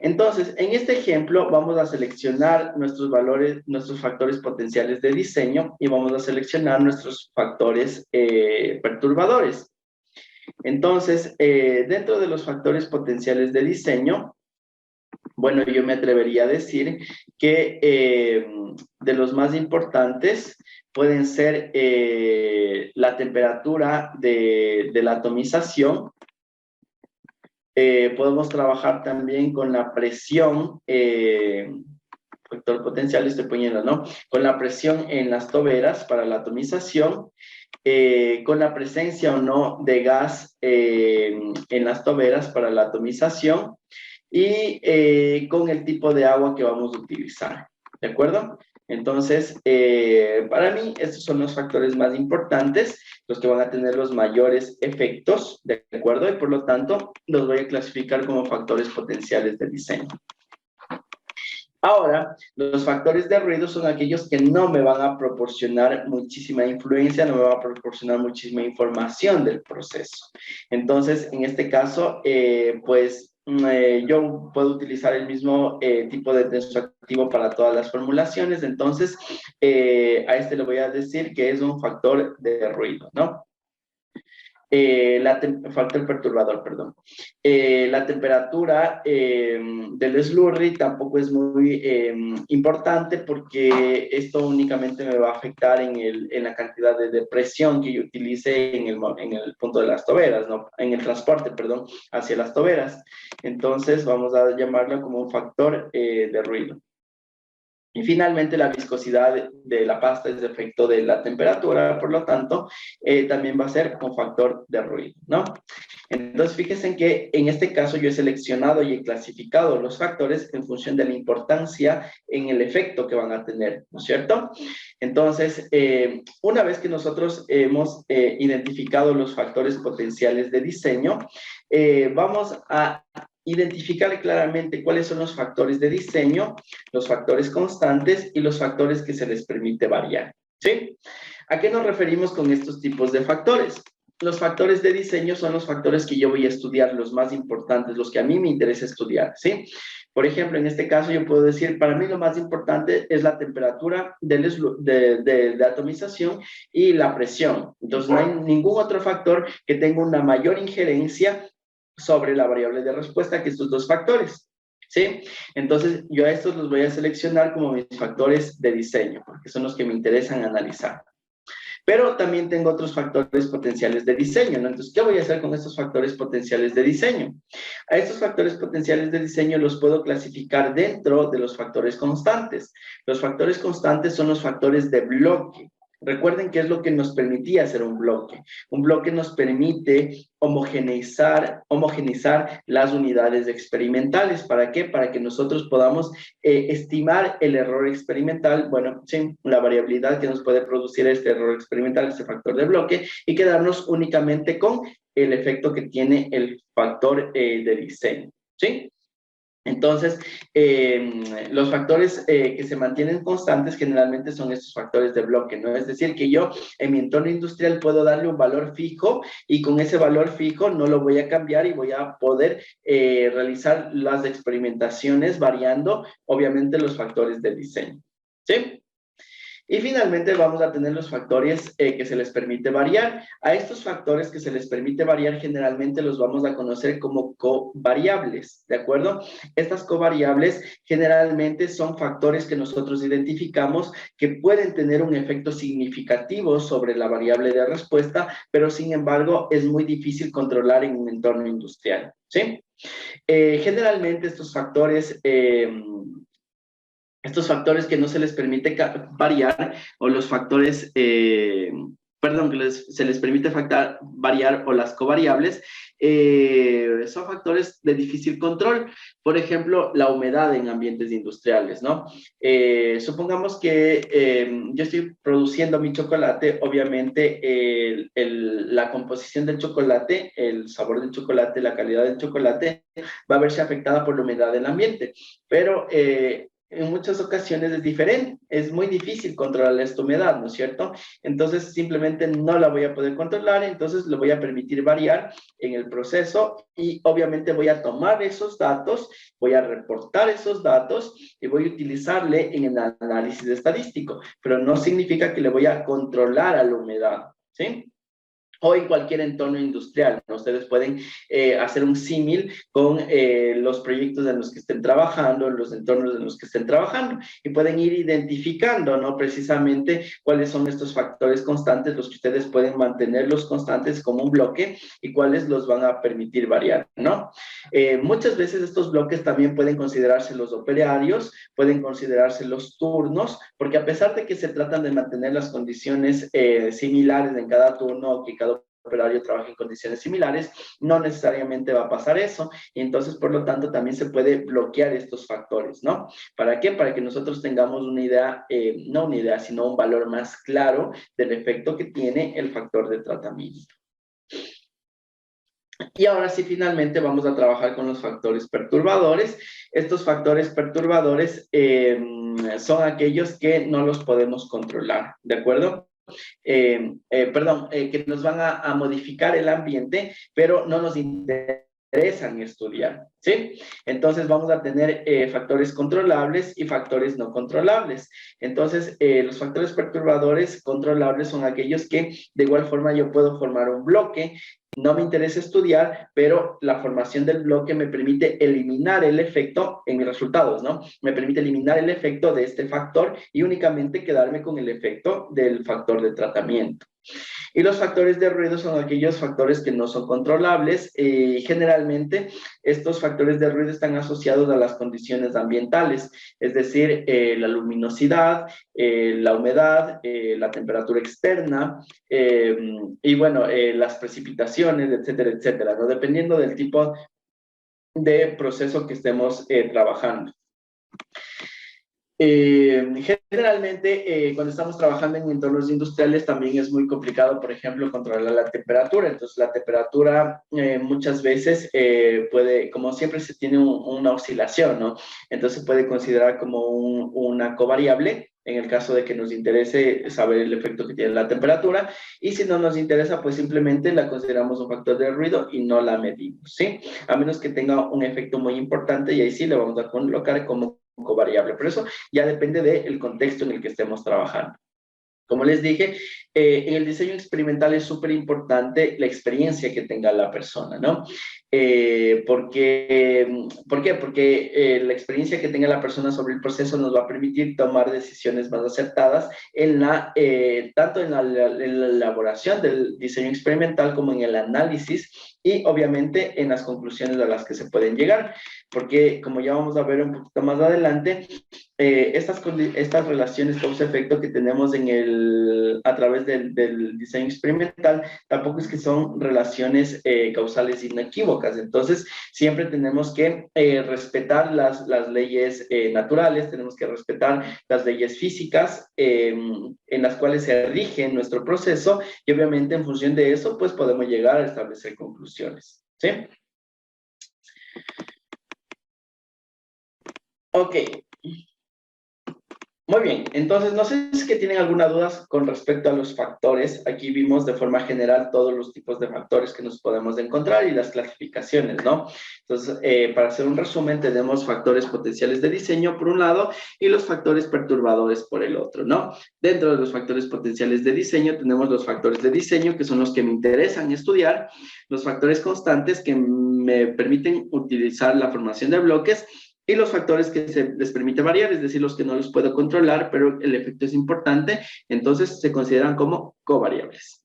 [SPEAKER 1] Entonces, en este ejemplo vamos a seleccionar nuestros valores, nuestros factores potenciales de diseño y vamos a seleccionar nuestros factores perturbadores. Entonces, dentro de los factores potenciales de diseño, bueno, yo me atrevería a decir que de los más importantes pueden ser la temperatura de la atomización. Podemos trabajar también con la presión, factor potencial estoy poniendo, ¿no? Con la presión en las toberas para la atomización, con la presencia o no de gas en las toberas para la atomización, y con el tipo de agua que vamos a utilizar, ¿de acuerdo? Entonces, para mí, estos son los factores más importantes, los que van a tener los mayores efectos, ¿de acuerdo? Y por lo tanto, los voy a clasificar como factores potenciales de diseño. Ahora, los factores de ruido son aquellos que no me van a proporcionar muchísima influencia, no me van a proporcionar muchísima información del proceso. Entonces, en este caso, yo puedo utilizar el mismo tipo de tensoactivo para todas las formulaciones. Entonces, a este le voy a decir que es un factor de ruido, ¿no? Factor perturbador, perdón. La temperatura del slurry tampoco es muy importante porque esto únicamente me va a afectar en la cantidad de presión que yo utilice en el punto de las toberas, ¿no? En el transporte, perdón, hacia las toberas. Entonces vamos a llamarlo como un factor de ruido. Y finalmente la viscosidad de la pasta es de efecto de la temperatura, por lo tanto, también va a ser un factor de ruido, ¿no? Entonces, fíjense en que en este caso yo he seleccionado y he clasificado los factores en función de la importancia en el efecto que van a tener, ¿no es cierto? Entonces, una vez que nosotros hemos identificado los factores potenciales de diseño, vamos a identificar claramente cuáles son los factores de diseño, los factores constantes y los factores que se les permite variar, ¿sí? ¿A qué nos referimos con estos tipos de factores? Los factores de diseño son los factores que yo voy a estudiar, los más importantes, los que a mí me interesa estudiar, ¿sí? Por ejemplo, en este caso yo puedo decir, para mí lo más importante es la temperatura de atomización y la presión. Entonces, no hay ningún otro factor que tenga una mayor injerencia sobre la variable de respuesta que estos dos factores, ¿sí? Entonces, yo a estos los voy a seleccionar como mis factores de diseño, porque son los que me interesan analizar. Pero también tengo otros factores potenciales de diseño, ¿no? Entonces, ¿qué voy a hacer con estos factores potenciales de diseño? A estos factores potenciales de diseño los puedo clasificar dentro de los factores constantes. Los factores constantes son los factores de bloque. Recuerden qué es lo que nos permitía hacer un bloque. Un bloque nos permite homogeneizar las unidades experimentales. ¿Para qué? Para que nosotros podamos estimar el error experimental, bueno, sí, la variabilidad que nos puede producir este error experimental, este factor de bloque, y quedarnos únicamente con el efecto que tiene el factor de diseño, ¿sí? Entonces, los factores que se mantienen constantes generalmente son estos factores de bloque, ¿no? Es decir, que yo en mi entorno industrial puedo darle un valor fijo y con ese valor fijo no lo voy a cambiar y voy a poder realizar las experimentaciones variando, obviamente, los factores de diseño, ¿sí? Y finalmente vamos a tener los factores que se les permite variar. A estos factores que se les permite variar generalmente los vamos a conocer como covariables, ¿de acuerdo? Estas covariables generalmente son factores que nosotros identificamos que pueden tener un efecto significativo sobre la variable de respuesta, pero sin embargo es muy difícil controlar en un entorno industrial, ¿sí? Generalmente estos factores que no se les permite variar, o los factores perdón, que se les permite variar o las covariables, son factores de difícil control. Por ejemplo, la humedad en ambientes industriales, ¿no? Supongamos que yo estoy produciendo mi chocolate, obviamente la composición del chocolate, el sabor del chocolate, la calidad del chocolate va a verse afectada por la humedad del ambiente, pero en muchas ocasiones es diferente, es muy difícil controlar esta humedad, ¿no es cierto? Entonces simplemente no la voy a poder controlar, entonces le voy a permitir variar en el proceso y obviamente voy a tomar esos datos, voy a reportar esos datos y voy a utilizarle en el análisis estadístico, pero no significa que le voy a controlar a la humedad, ¿sí? O en cualquier entorno industrial, ¿no? Ustedes pueden hacer un símil con los proyectos en los que estén trabajando, los entornos en los que estén trabajando, y pueden ir identificando, ¿no? Precisamente cuáles son estos factores constantes, los que ustedes pueden mantenerlos constantes como un bloque y cuáles los van a permitir variar, ¿no? Muchas veces estos bloques también pueden considerarse los operarios, pueden considerarse los turnos, porque a pesar de que se tratan de mantener las condiciones similares en cada turno, que cada operario trabaja en condiciones similares, no necesariamente va a pasar eso, y entonces, por lo tanto, también se puede bloquear estos factores, ¿no? ¿Para qué? Para que nosotros tengamos una idea, no una idea, sino un valor más claro del efecto que tiene el factor de tratamiento. Y ahora sí, finalmente vamos a trabajar con los factores perturbadores. Estos factores perturbadores son aquellos que no los podemos controlar, ¿de acuerdo? Que nos van a modificar el ambiente, pero no nos interesan estudiar, ¿sí? Entonces vamos a tener factores controlables y factores no controlables. Entonces, los factores perturbadores controlables son aquellos que de igual forma yo puedo formar un bloque. No me interesa estudiar, pero la formación del bloque me permite eliminar el efecto en mis resultados, ¿no? Me permite eliminar el efecto de este factor y únicamente quedarme con el efecto del factor de tratamiento. Y los factores de ruido son aquellos factores que no son controlables y generalmente estos factores de ruido están asociados a las condiciones ambientales, es decir, la luminosidad, la humedad, la temperatura externa y bueno, las precipitaciones, etcétera, etcétera, ¿no? Dependiendo del tipo de proceso que estemos trabajando. Generalmente, cuando estamos trabajando en entornos industriales, también es muy complicado, por ejemplo, controlar la temperatura. Entonces, la temperatura muchas veces puede, como siempre se tiene una oscilación, ¿no? Entonces, puede considerar como una covariable en el caso de que nos interese saber el efecto que tiene la temperatura, y si no nos interesa, pues simplemente la consideramos un factor de ruido y no la medimos, ¿sí? A menos que tenga un efecto muy importante, y ahí sí le vamos a colocar como covariable, pero eso ya depende del contexto en el que estemos trabajando. Como les dije, en el diseño experimental es súper importante la experiencia que tenga la persona, ¿no? ¿Por qué? Porque la experiencia que tenga la persona sobre el proceso nos va a permitir tomar decisiones más acertadas tanto en la elaboración del diseño experimental como en el análisis y obviamente en las conclusiones a las que se pueden llegar. Porque como ya vamos a ver un poquito más adelante, estas relaciones causa-efecto que tenemos a través del diseño experimental tampoco es que son relaciones causales inequívocas. Entonces, siempre tenemos que respetar las leyes naturales, tenemos que respetar las leyes físicas en las cuales se rige nuestro proceso y obviamente en función de eso, pues podemos llegar a establecer conclusiones, ¿sí? Ok. Muy bien, entonces no sé si tienen alguna duda con respecto a los factores. Aquí vimos de forma general todos los tipos de factores que nos podemos encontrar y las clasificaciones, ¿no? Entonces, para hacer un resumen, tenemos factores potenciales de diseño por un lado y los factores perturbadores por el otro, ¿no? Dentro de los factores potenciales de diseño tenemos los factores de diseño, que son los que me interesan estudiar, los factores constantes que me permiten utilizar la formación de bloques, y los factores que se les permite variar, es decir, los que no los puedo controlar, pero el efecto es importante, entonces se consideran como covariables.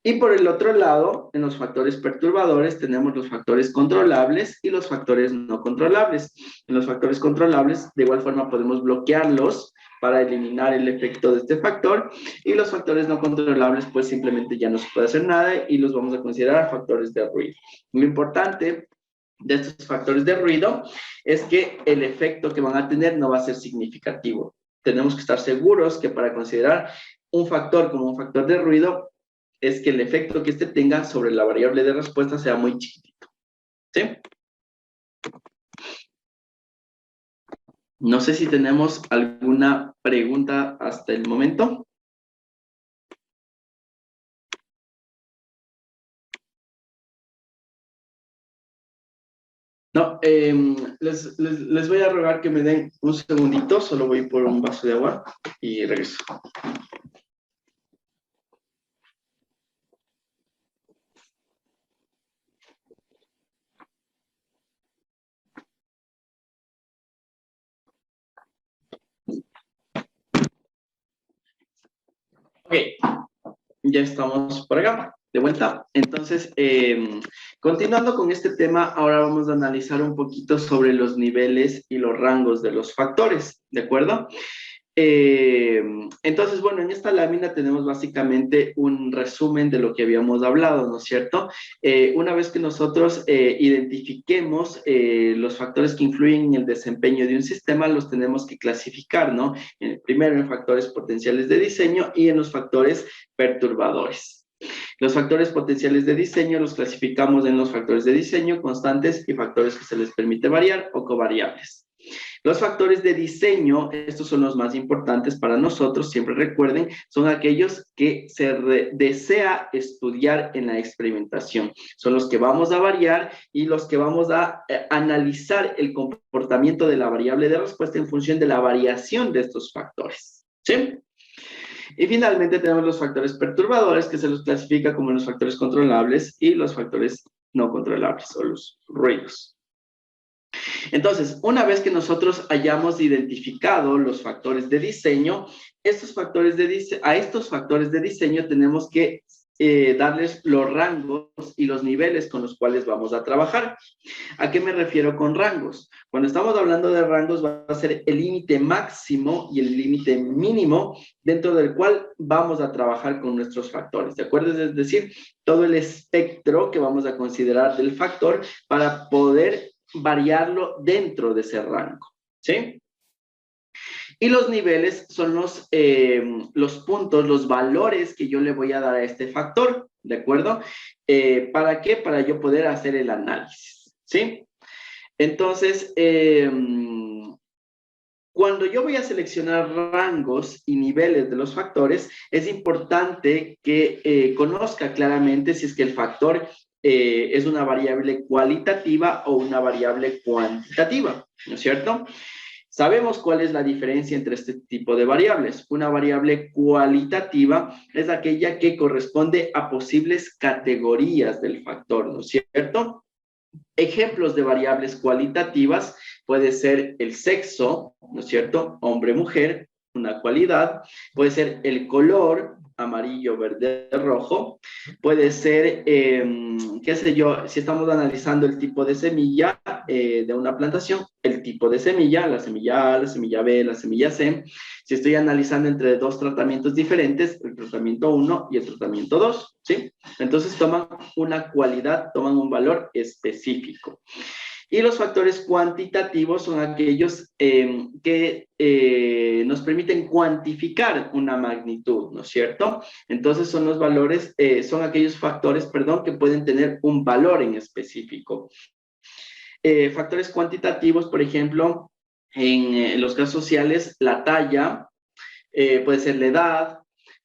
[SPEAKER 1] Y por el otro lado, en los factores perturbadores tenemos los factores controlables y los factores no controlables. En los factores controlables, de igual forma, podemos bloquearlos para eliminar el efecto de este factor, y los factores no controlables pues simplemente ya no se puede hacer nada y los vamos a considerar factores de ruido. Lo importante de estos factores de ruido es que el efecto que van a tener no va a ser significativo. Tenemos que estar seguros que para considerar un factor como un factor de ruido es que el efecto que éste tenga sobre la variable de respuesta sea muy chiquitito. ¿Sí? No sé si tenemos alguna pregunta hasta el momento. No, les voy a rogar que me den un segundito, solo voy por un vaso de agua y regreso. Ok, ya estamos por acá, de vuelta. Entonces, continuando con este tema, ahora vamos a analizar un poquito sobre los niveles y los rangos de los factores, ¿de acuerdo? Entonces, bueno, en esta lámina tenemos básicamente un resumen de lo que habíamos hablado, ¿no es cierto? Una vez que nosotros identifiquemos los factores que influyen en el desempeño de un sistema, los tenemos que clasificar, ¿no? Primero en factores potenciales de diseño y en los factores perturbadores. Los factores potenciales de diseño los clasificamos en los factores de diseño, constantes y factores que se les permite variar o covariables. Los factores de diseño, estos son los más importantes para nosotros, siempre recuerden, son aquellos que se desea estudiar en la experimentación. Son los que vamos a variar y los que vamos a analizar el comportamiento de la variable de respuesta en función de la variación de estos factores. ¿Sí? Y finalmente tenemos los factores perturbadores, que se los clasifica como los factores controlables y los factores no controlables o los ruidos. Entonces, una vez que nosotros hayamos identificado los factores de diseño, a estos factores de diseño tenemos que darles los rangos y los niveles con los cuales vamos a trabajar. ¿A qué me refiero con rangos? Cuando estamos hablando de rangos, va a ser el límite máximo y el límite mínimo dentro del cual vamos a trabajar con nuestros factores, ¿de acuerdo? Es decir, todo el espectro que vamos a considerar del factor para poder variarlo dentro de ese rango, ¿sí? Y los niveles son los puntos, los valores que yo le voy a dar a este factor, ¿de acuerdo? ¿Para qué? Para yo poder hacer el análisis, ¿sí? Entonces, cuando yo voy a seleccionar rangos y niveles de los factores, es importante que conozca claramente si es que el factor es una variable cualitativa o una variable cuantitativa, ¿no es cierto? Sabemos cuál es la diferencia entre este tipo de variables. Una variable cualitativa es aquella que corresponde a posibles categorías del factor, ¿no es cierto? Ejemplos de variables cualitativas puede ser el sexo, ¿no es cierto? Hombre, mujer, una cualidad. Puede ser el color, amarillo, verde, rojo. Puede ser, qué sé yo, si estamos analizando el tipo de semilla de una plantación, el tipo de semilla, la semilla A, la semilla B, la semilla C. Si estoy analizando entre dos tratamientos diferentes, el tratamiento 1 y el tratamiento 2, ¿sí? Entonces toman una cualidad, toman un valor específico. Y los factores cuantitativos son aquellos que nos permiten cuantificar una magnitud, ¿no es cierto? Entonces son los valores, son aquellos factores, perdón, que pueden tener un valor en específico. Factores cuantitativos, por ejemplo, en los casos sociales, la talla, puede ser la edad,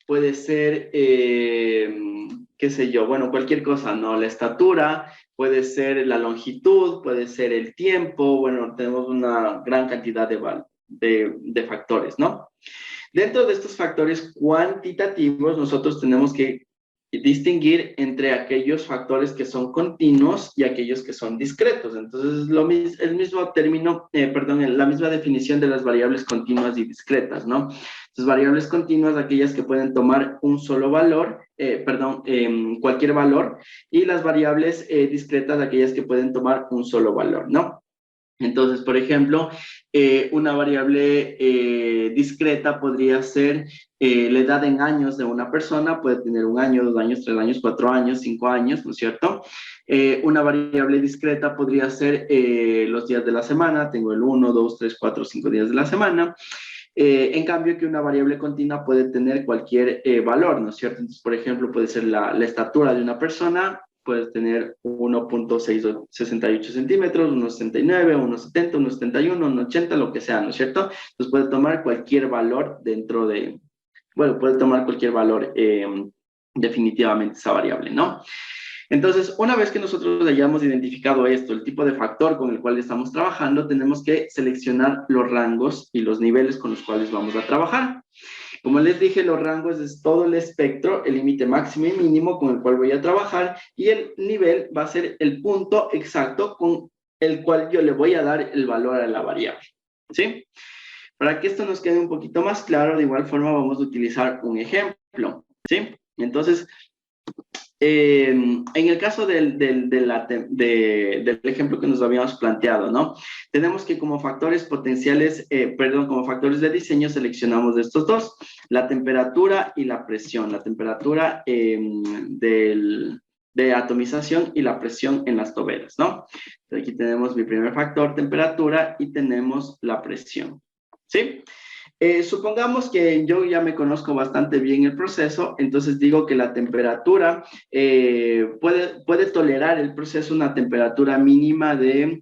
[SPEAKER 1] puede ser, qué sé yo, bueno, cualquier cosa, ¿no? La estatura, puede ser la longitud, puede ser el tiempo, bueno, tenemos una gran cantidad de factores, ¿no? Dentro de estos factores cuantitativos, nosotros tenemos que distinguir entre aquellos factores que son continuos y aquellos que son discretos. Entonces, el mismo término, la misma definición de las variables continuas y discretas, ¿no? Entonces, variables continuas, aquellas que pueden tomar un solo valor, cualquier valor, y las variables discretas, aquellas que pueden tomar un solo valor, ¿no? Entonces, por ejemplo, una variable discreta podría ser la edad en años de una persona, puede tener 1 año, 2 años, 3 años, 4 años, 5 años, ¿no es cierto? Una variable discreta podría ser los días de la semana, tengo el 1, 2, 3, 4, 5 días de la semana. En cambio, que una variable continua puede tener cualquier valor, ¿no es cierto? Entonces, por ejemplo, puede ser la estatura de una persona, puedes tener 1,68 centímetros, 1,69, 1,70, 1,71, 1,80, lo que sea, ¿no es cierto? Entonces puede tomar cualquier valor dentro de, bueno, puede tomar cualquier valor definitivamente esa variable, ¿no? Entonces, una vez que nosotros hayamos identificado esto, el tipo de factor con el cual estamos trabajando, tenemos que seleccionar los rangos y los niveles con los cuales vamos a trabajar. Como les dije, los rangos es todo el espectro, el límite máximo y mínimo con el cual voy a trabajar, y el nivel va a ser el punto exacto con el cual yo le voy a dar el valor a la variable, ¿sí? Para que esto nos quede un poquito más claro, de igual forma vamos a utilizar un ejemplo, ¿sí? Entonces, en el caso del ejemplo que nos habíamos planteado, ¿no? Tenemos que como factores potenciales, como factores de diseño seleccionamos estos dos, la temperatura y la presión. La temperatura de atomización y la presión en las toberas, ¿no? Entonces, aquí tenemos mi primer factor, temperatura, y tenemos la presión, ¿sí? Supongamos que yo ya me conozco bastante bien el proceso, entonces digo que la temperatura puede tolerar el proceso una temperatura mínima de,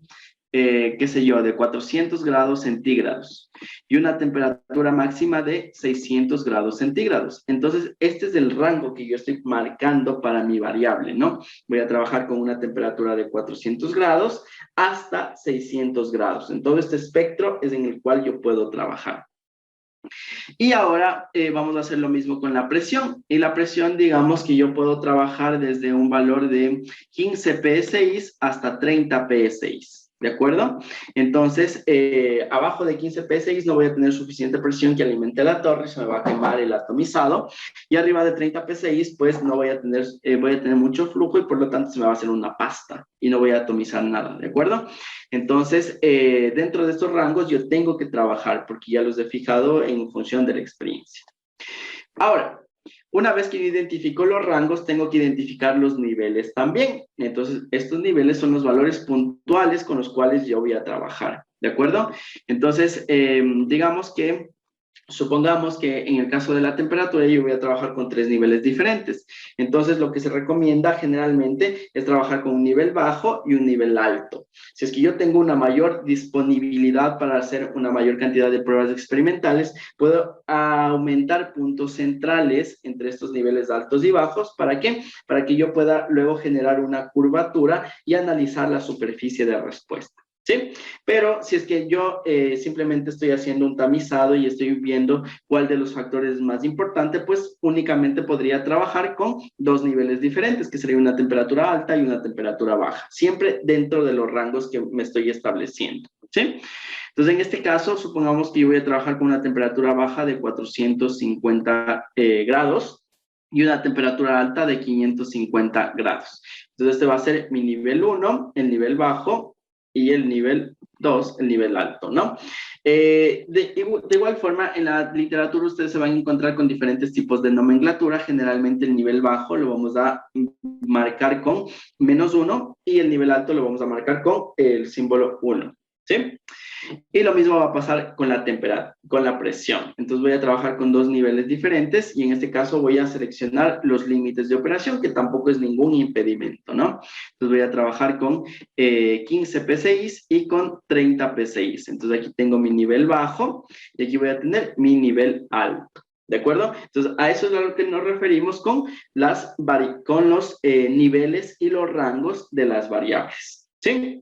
[SPEAKER 1] qué sé yo, de 400 grados centígrados y una temperatura máxima de 600 grados centígrados. Entonces, este es el rango que yo estoy marcando para mi variable, ¿no? Voy a trabajar con una temperatura de 400 grados hasta 600 grados. En todo este espectro es en el cual yo puedo trabajar. Y ahora vamos a hacer lo mismo con la presión. Y la presión, digamos que yo puedo trabajar desde un valor de 15 PSI hasta 30 PSI. ¿De acuerdo? Entonces, abajo de 15 PSI no voy a tener suficiente presión que alimente la torre, se me va a quemar el atomizado. Y arriba de 30 PSI, pues no voy a tener mucho flujo y por lo tanto se me va a hacer una pasta y no voy a atomizar nada, ¿de acuerdo? Entonces, dentro de estos rangos yo tengo que trabajar porque ya los he fijado en función de la experiencia. Ahora, una vez que identifico los rangos, tengo que identificar los niveles también. Entonces, estos niveles son los valores puntuales con los cuales yo voy a trabajar, ¿de acuerdo? Entonces, digamos que supongamos que en el caso de la temperatura yo voy a trabajar con 3 niveles diferentes. Entonces, lo que se recomienda generalmente es trabajar con un nivel bajo y un nivel alto. Si es que yo tengo una mayor disponibilidad para hacer una mayor cantidad de pruebas experimentales, puedo aumentar puntos centrales entre estos niveles altos y bajos. ¿Para qué? Para que yo pueda luego generar una curvatura y analizar la superficie de respuesta. ¿Sí? Pero si es que yo simplemente estoy haciendo un tamizado y estoy viendo cuál de los factores es más importante, pues únicamente podría trabajar con 2 niveles diferentes, que sería una temperatura alta y una temperatura baja, siempre dentro de los rangos que me estoy estableciendo, ¿sí? Entonces, en este caso, supongamos que yo voy a trabajar con una temperatura baja de 450 grados y una temperatura alta de 550 grados. Entonces, este va a ser mi nivel 1, el nivel bajo, y el nivel 2, el nivel alto, ¿no? De igual forma, en la literatura ustedes se van a encontrar con diferentes tipos de nomenclatura. Generalmente el nivel bajo lo vamos a marcar con -1 y el nivel alto lo vamos a marcar con el símbolo 1, ¿sí? Y lo mismo va a pasar con la temperatura, con la presión. Entonces voy a trabajar con 2 niveles diferentes y en este caso voy a seleccionar los límites de operación, que tampoco es ningún impedimento, ¿no? Entonces voy a trabajar con 15 PSI y con 30 PSI. Entonces aquí tengo mi nivel bajo y aquí voy a tener mi nivel alto. ¿De acuerdo? Entonces, a eso es a lo que nos referimos con los niveles y los rangos de las variables. ¿Sí?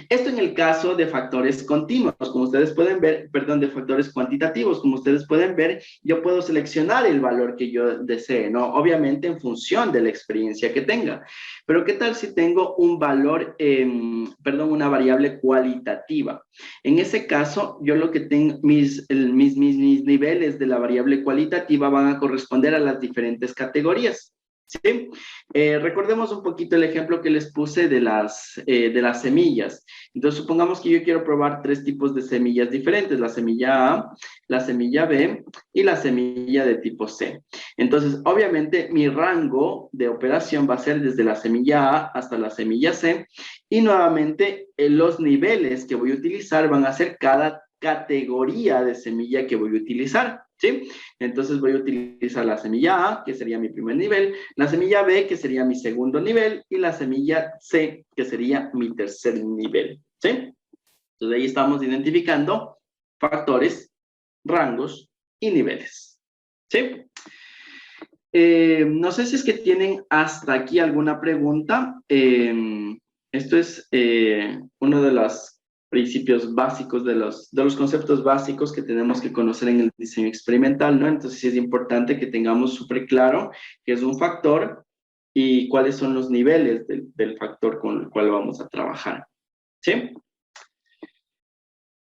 [SPEAKER 1] Esto en el caso de factores continuos, como ustedes pueden ver, perdón, de factores cuantitativos, como ustedes pueden ver, yo puedo seleccionar el valor que yo desee, ¿no? Obviamente en función de la experiencia que tenga. Pero ¿qué tal si tengo un valor, una variable cualitativa? En ese caso, yo lo que tengo, mis niveles de la variable cualitativa van a corresponder a las diferentes categorías. ¿Sí? Recordemos un poquito el ejemplo que les puse de las semillas. Entonces, supongamos que yo quiero probar 3 tipos de semillas diferentes, la semilla A, la semilla B y la semilla de tipo C. Entonces, obviamente, mi rango de operación va a ser desde la semilla A hasta la semilla C y nuevamente los niveles que voy a utilizar van a ser cada categoría de semilla que voy a utilizar, ¿sí? Entonces voy a utilizar la semilla A, que sería mi primer nivel, la semilla B, que sería mi segundo nivel, y la semilla C, que sería mi tercer nivel, ¿sí? Entonces ahí estamos identificando factores, rangos y niveles, ¿sí? No sé si es que tienen hasta aquí alguna pregunta. Esto es uno de los principios básicos, de los conceptos básicos que tenemos que conocer en el diseño experimental, ¿no? Entonces sí es importante que tengamos súper claro qué es un factor y cuáles son los niveles del factor con el cual vamos a trabajar, ¿sí?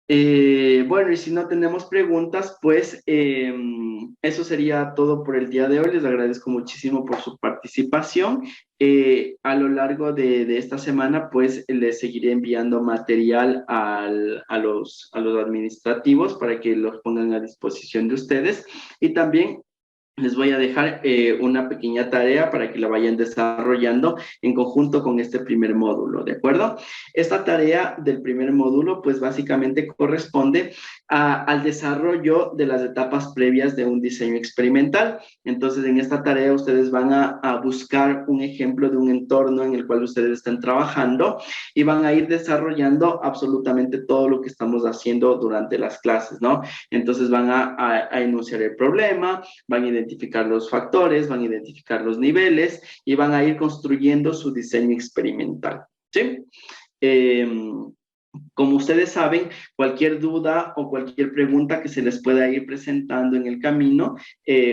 [SPEAKER 1] Bueno, y si no tenemos preguntas, pues eso sería todo por el día de hoy. Les agradezco muchísimo por su participación. A lo largo de esta semana, pues les seguiré enviando material a los administrativos para que los pongan a disposición de ustedes. Y también les voy a dejar una pequeña tarea para que la vayan desarrollando en conjunto con este primer módulo, ¿de acuerdo? Esta tarea del primer módulo, pues básicamente corresponde al desarrollo de las etapas previas de un diseño experimental. Entonces, en esta tarea ustedes van a buscar un ejemplo de un entorno en el cual ustedes están trabajando y van a ir desarrollando absolutamente todo lo que estamos haciendo durante las clases, ¿no? Entonces van a enunciar el problema, van a identificar los factores, van a identificar los niveles y van a ir construyendo su diseño experimental, ¿sí? Como ustedes saben, cualquier duda o cualquier pregunta que se les pueda ir presentando en el camino,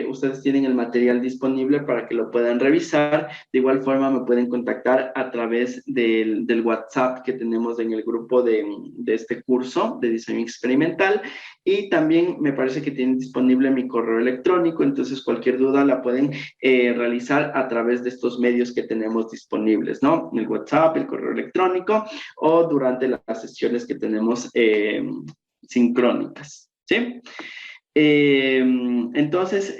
[SPEAKER 1] ustedes tienen el material disponible para que lo puedan revisar. De igual forma, me pueden contactar a través del WhatsApp que tenemos en el grupo de este curso de diseño experimental. Y también me parece que tienen disponible mi correo electrónico, entonces cualquier duda la pueden realizar a través de estos medios que tenemos disponibles, ¿no? El WhatsApp, el correo electrónico o durante las sesiones que tenemos sincrónicas, ¿sí? Entonces,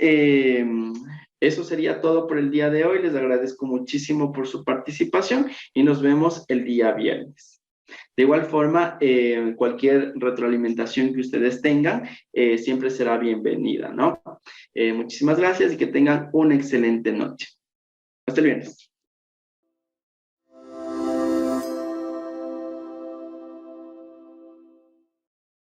[SPEAKER 1] eso sería todo por el día de hoy. Les agradezco muchísimo por su participación y nos vemos el día viernes. De igual forma, cualquier retroalimentación que ustedes tengan siempre será bienvenida, ¿no? Muchísimas gracias y que tengan una excelente noche. Hasta el viernes.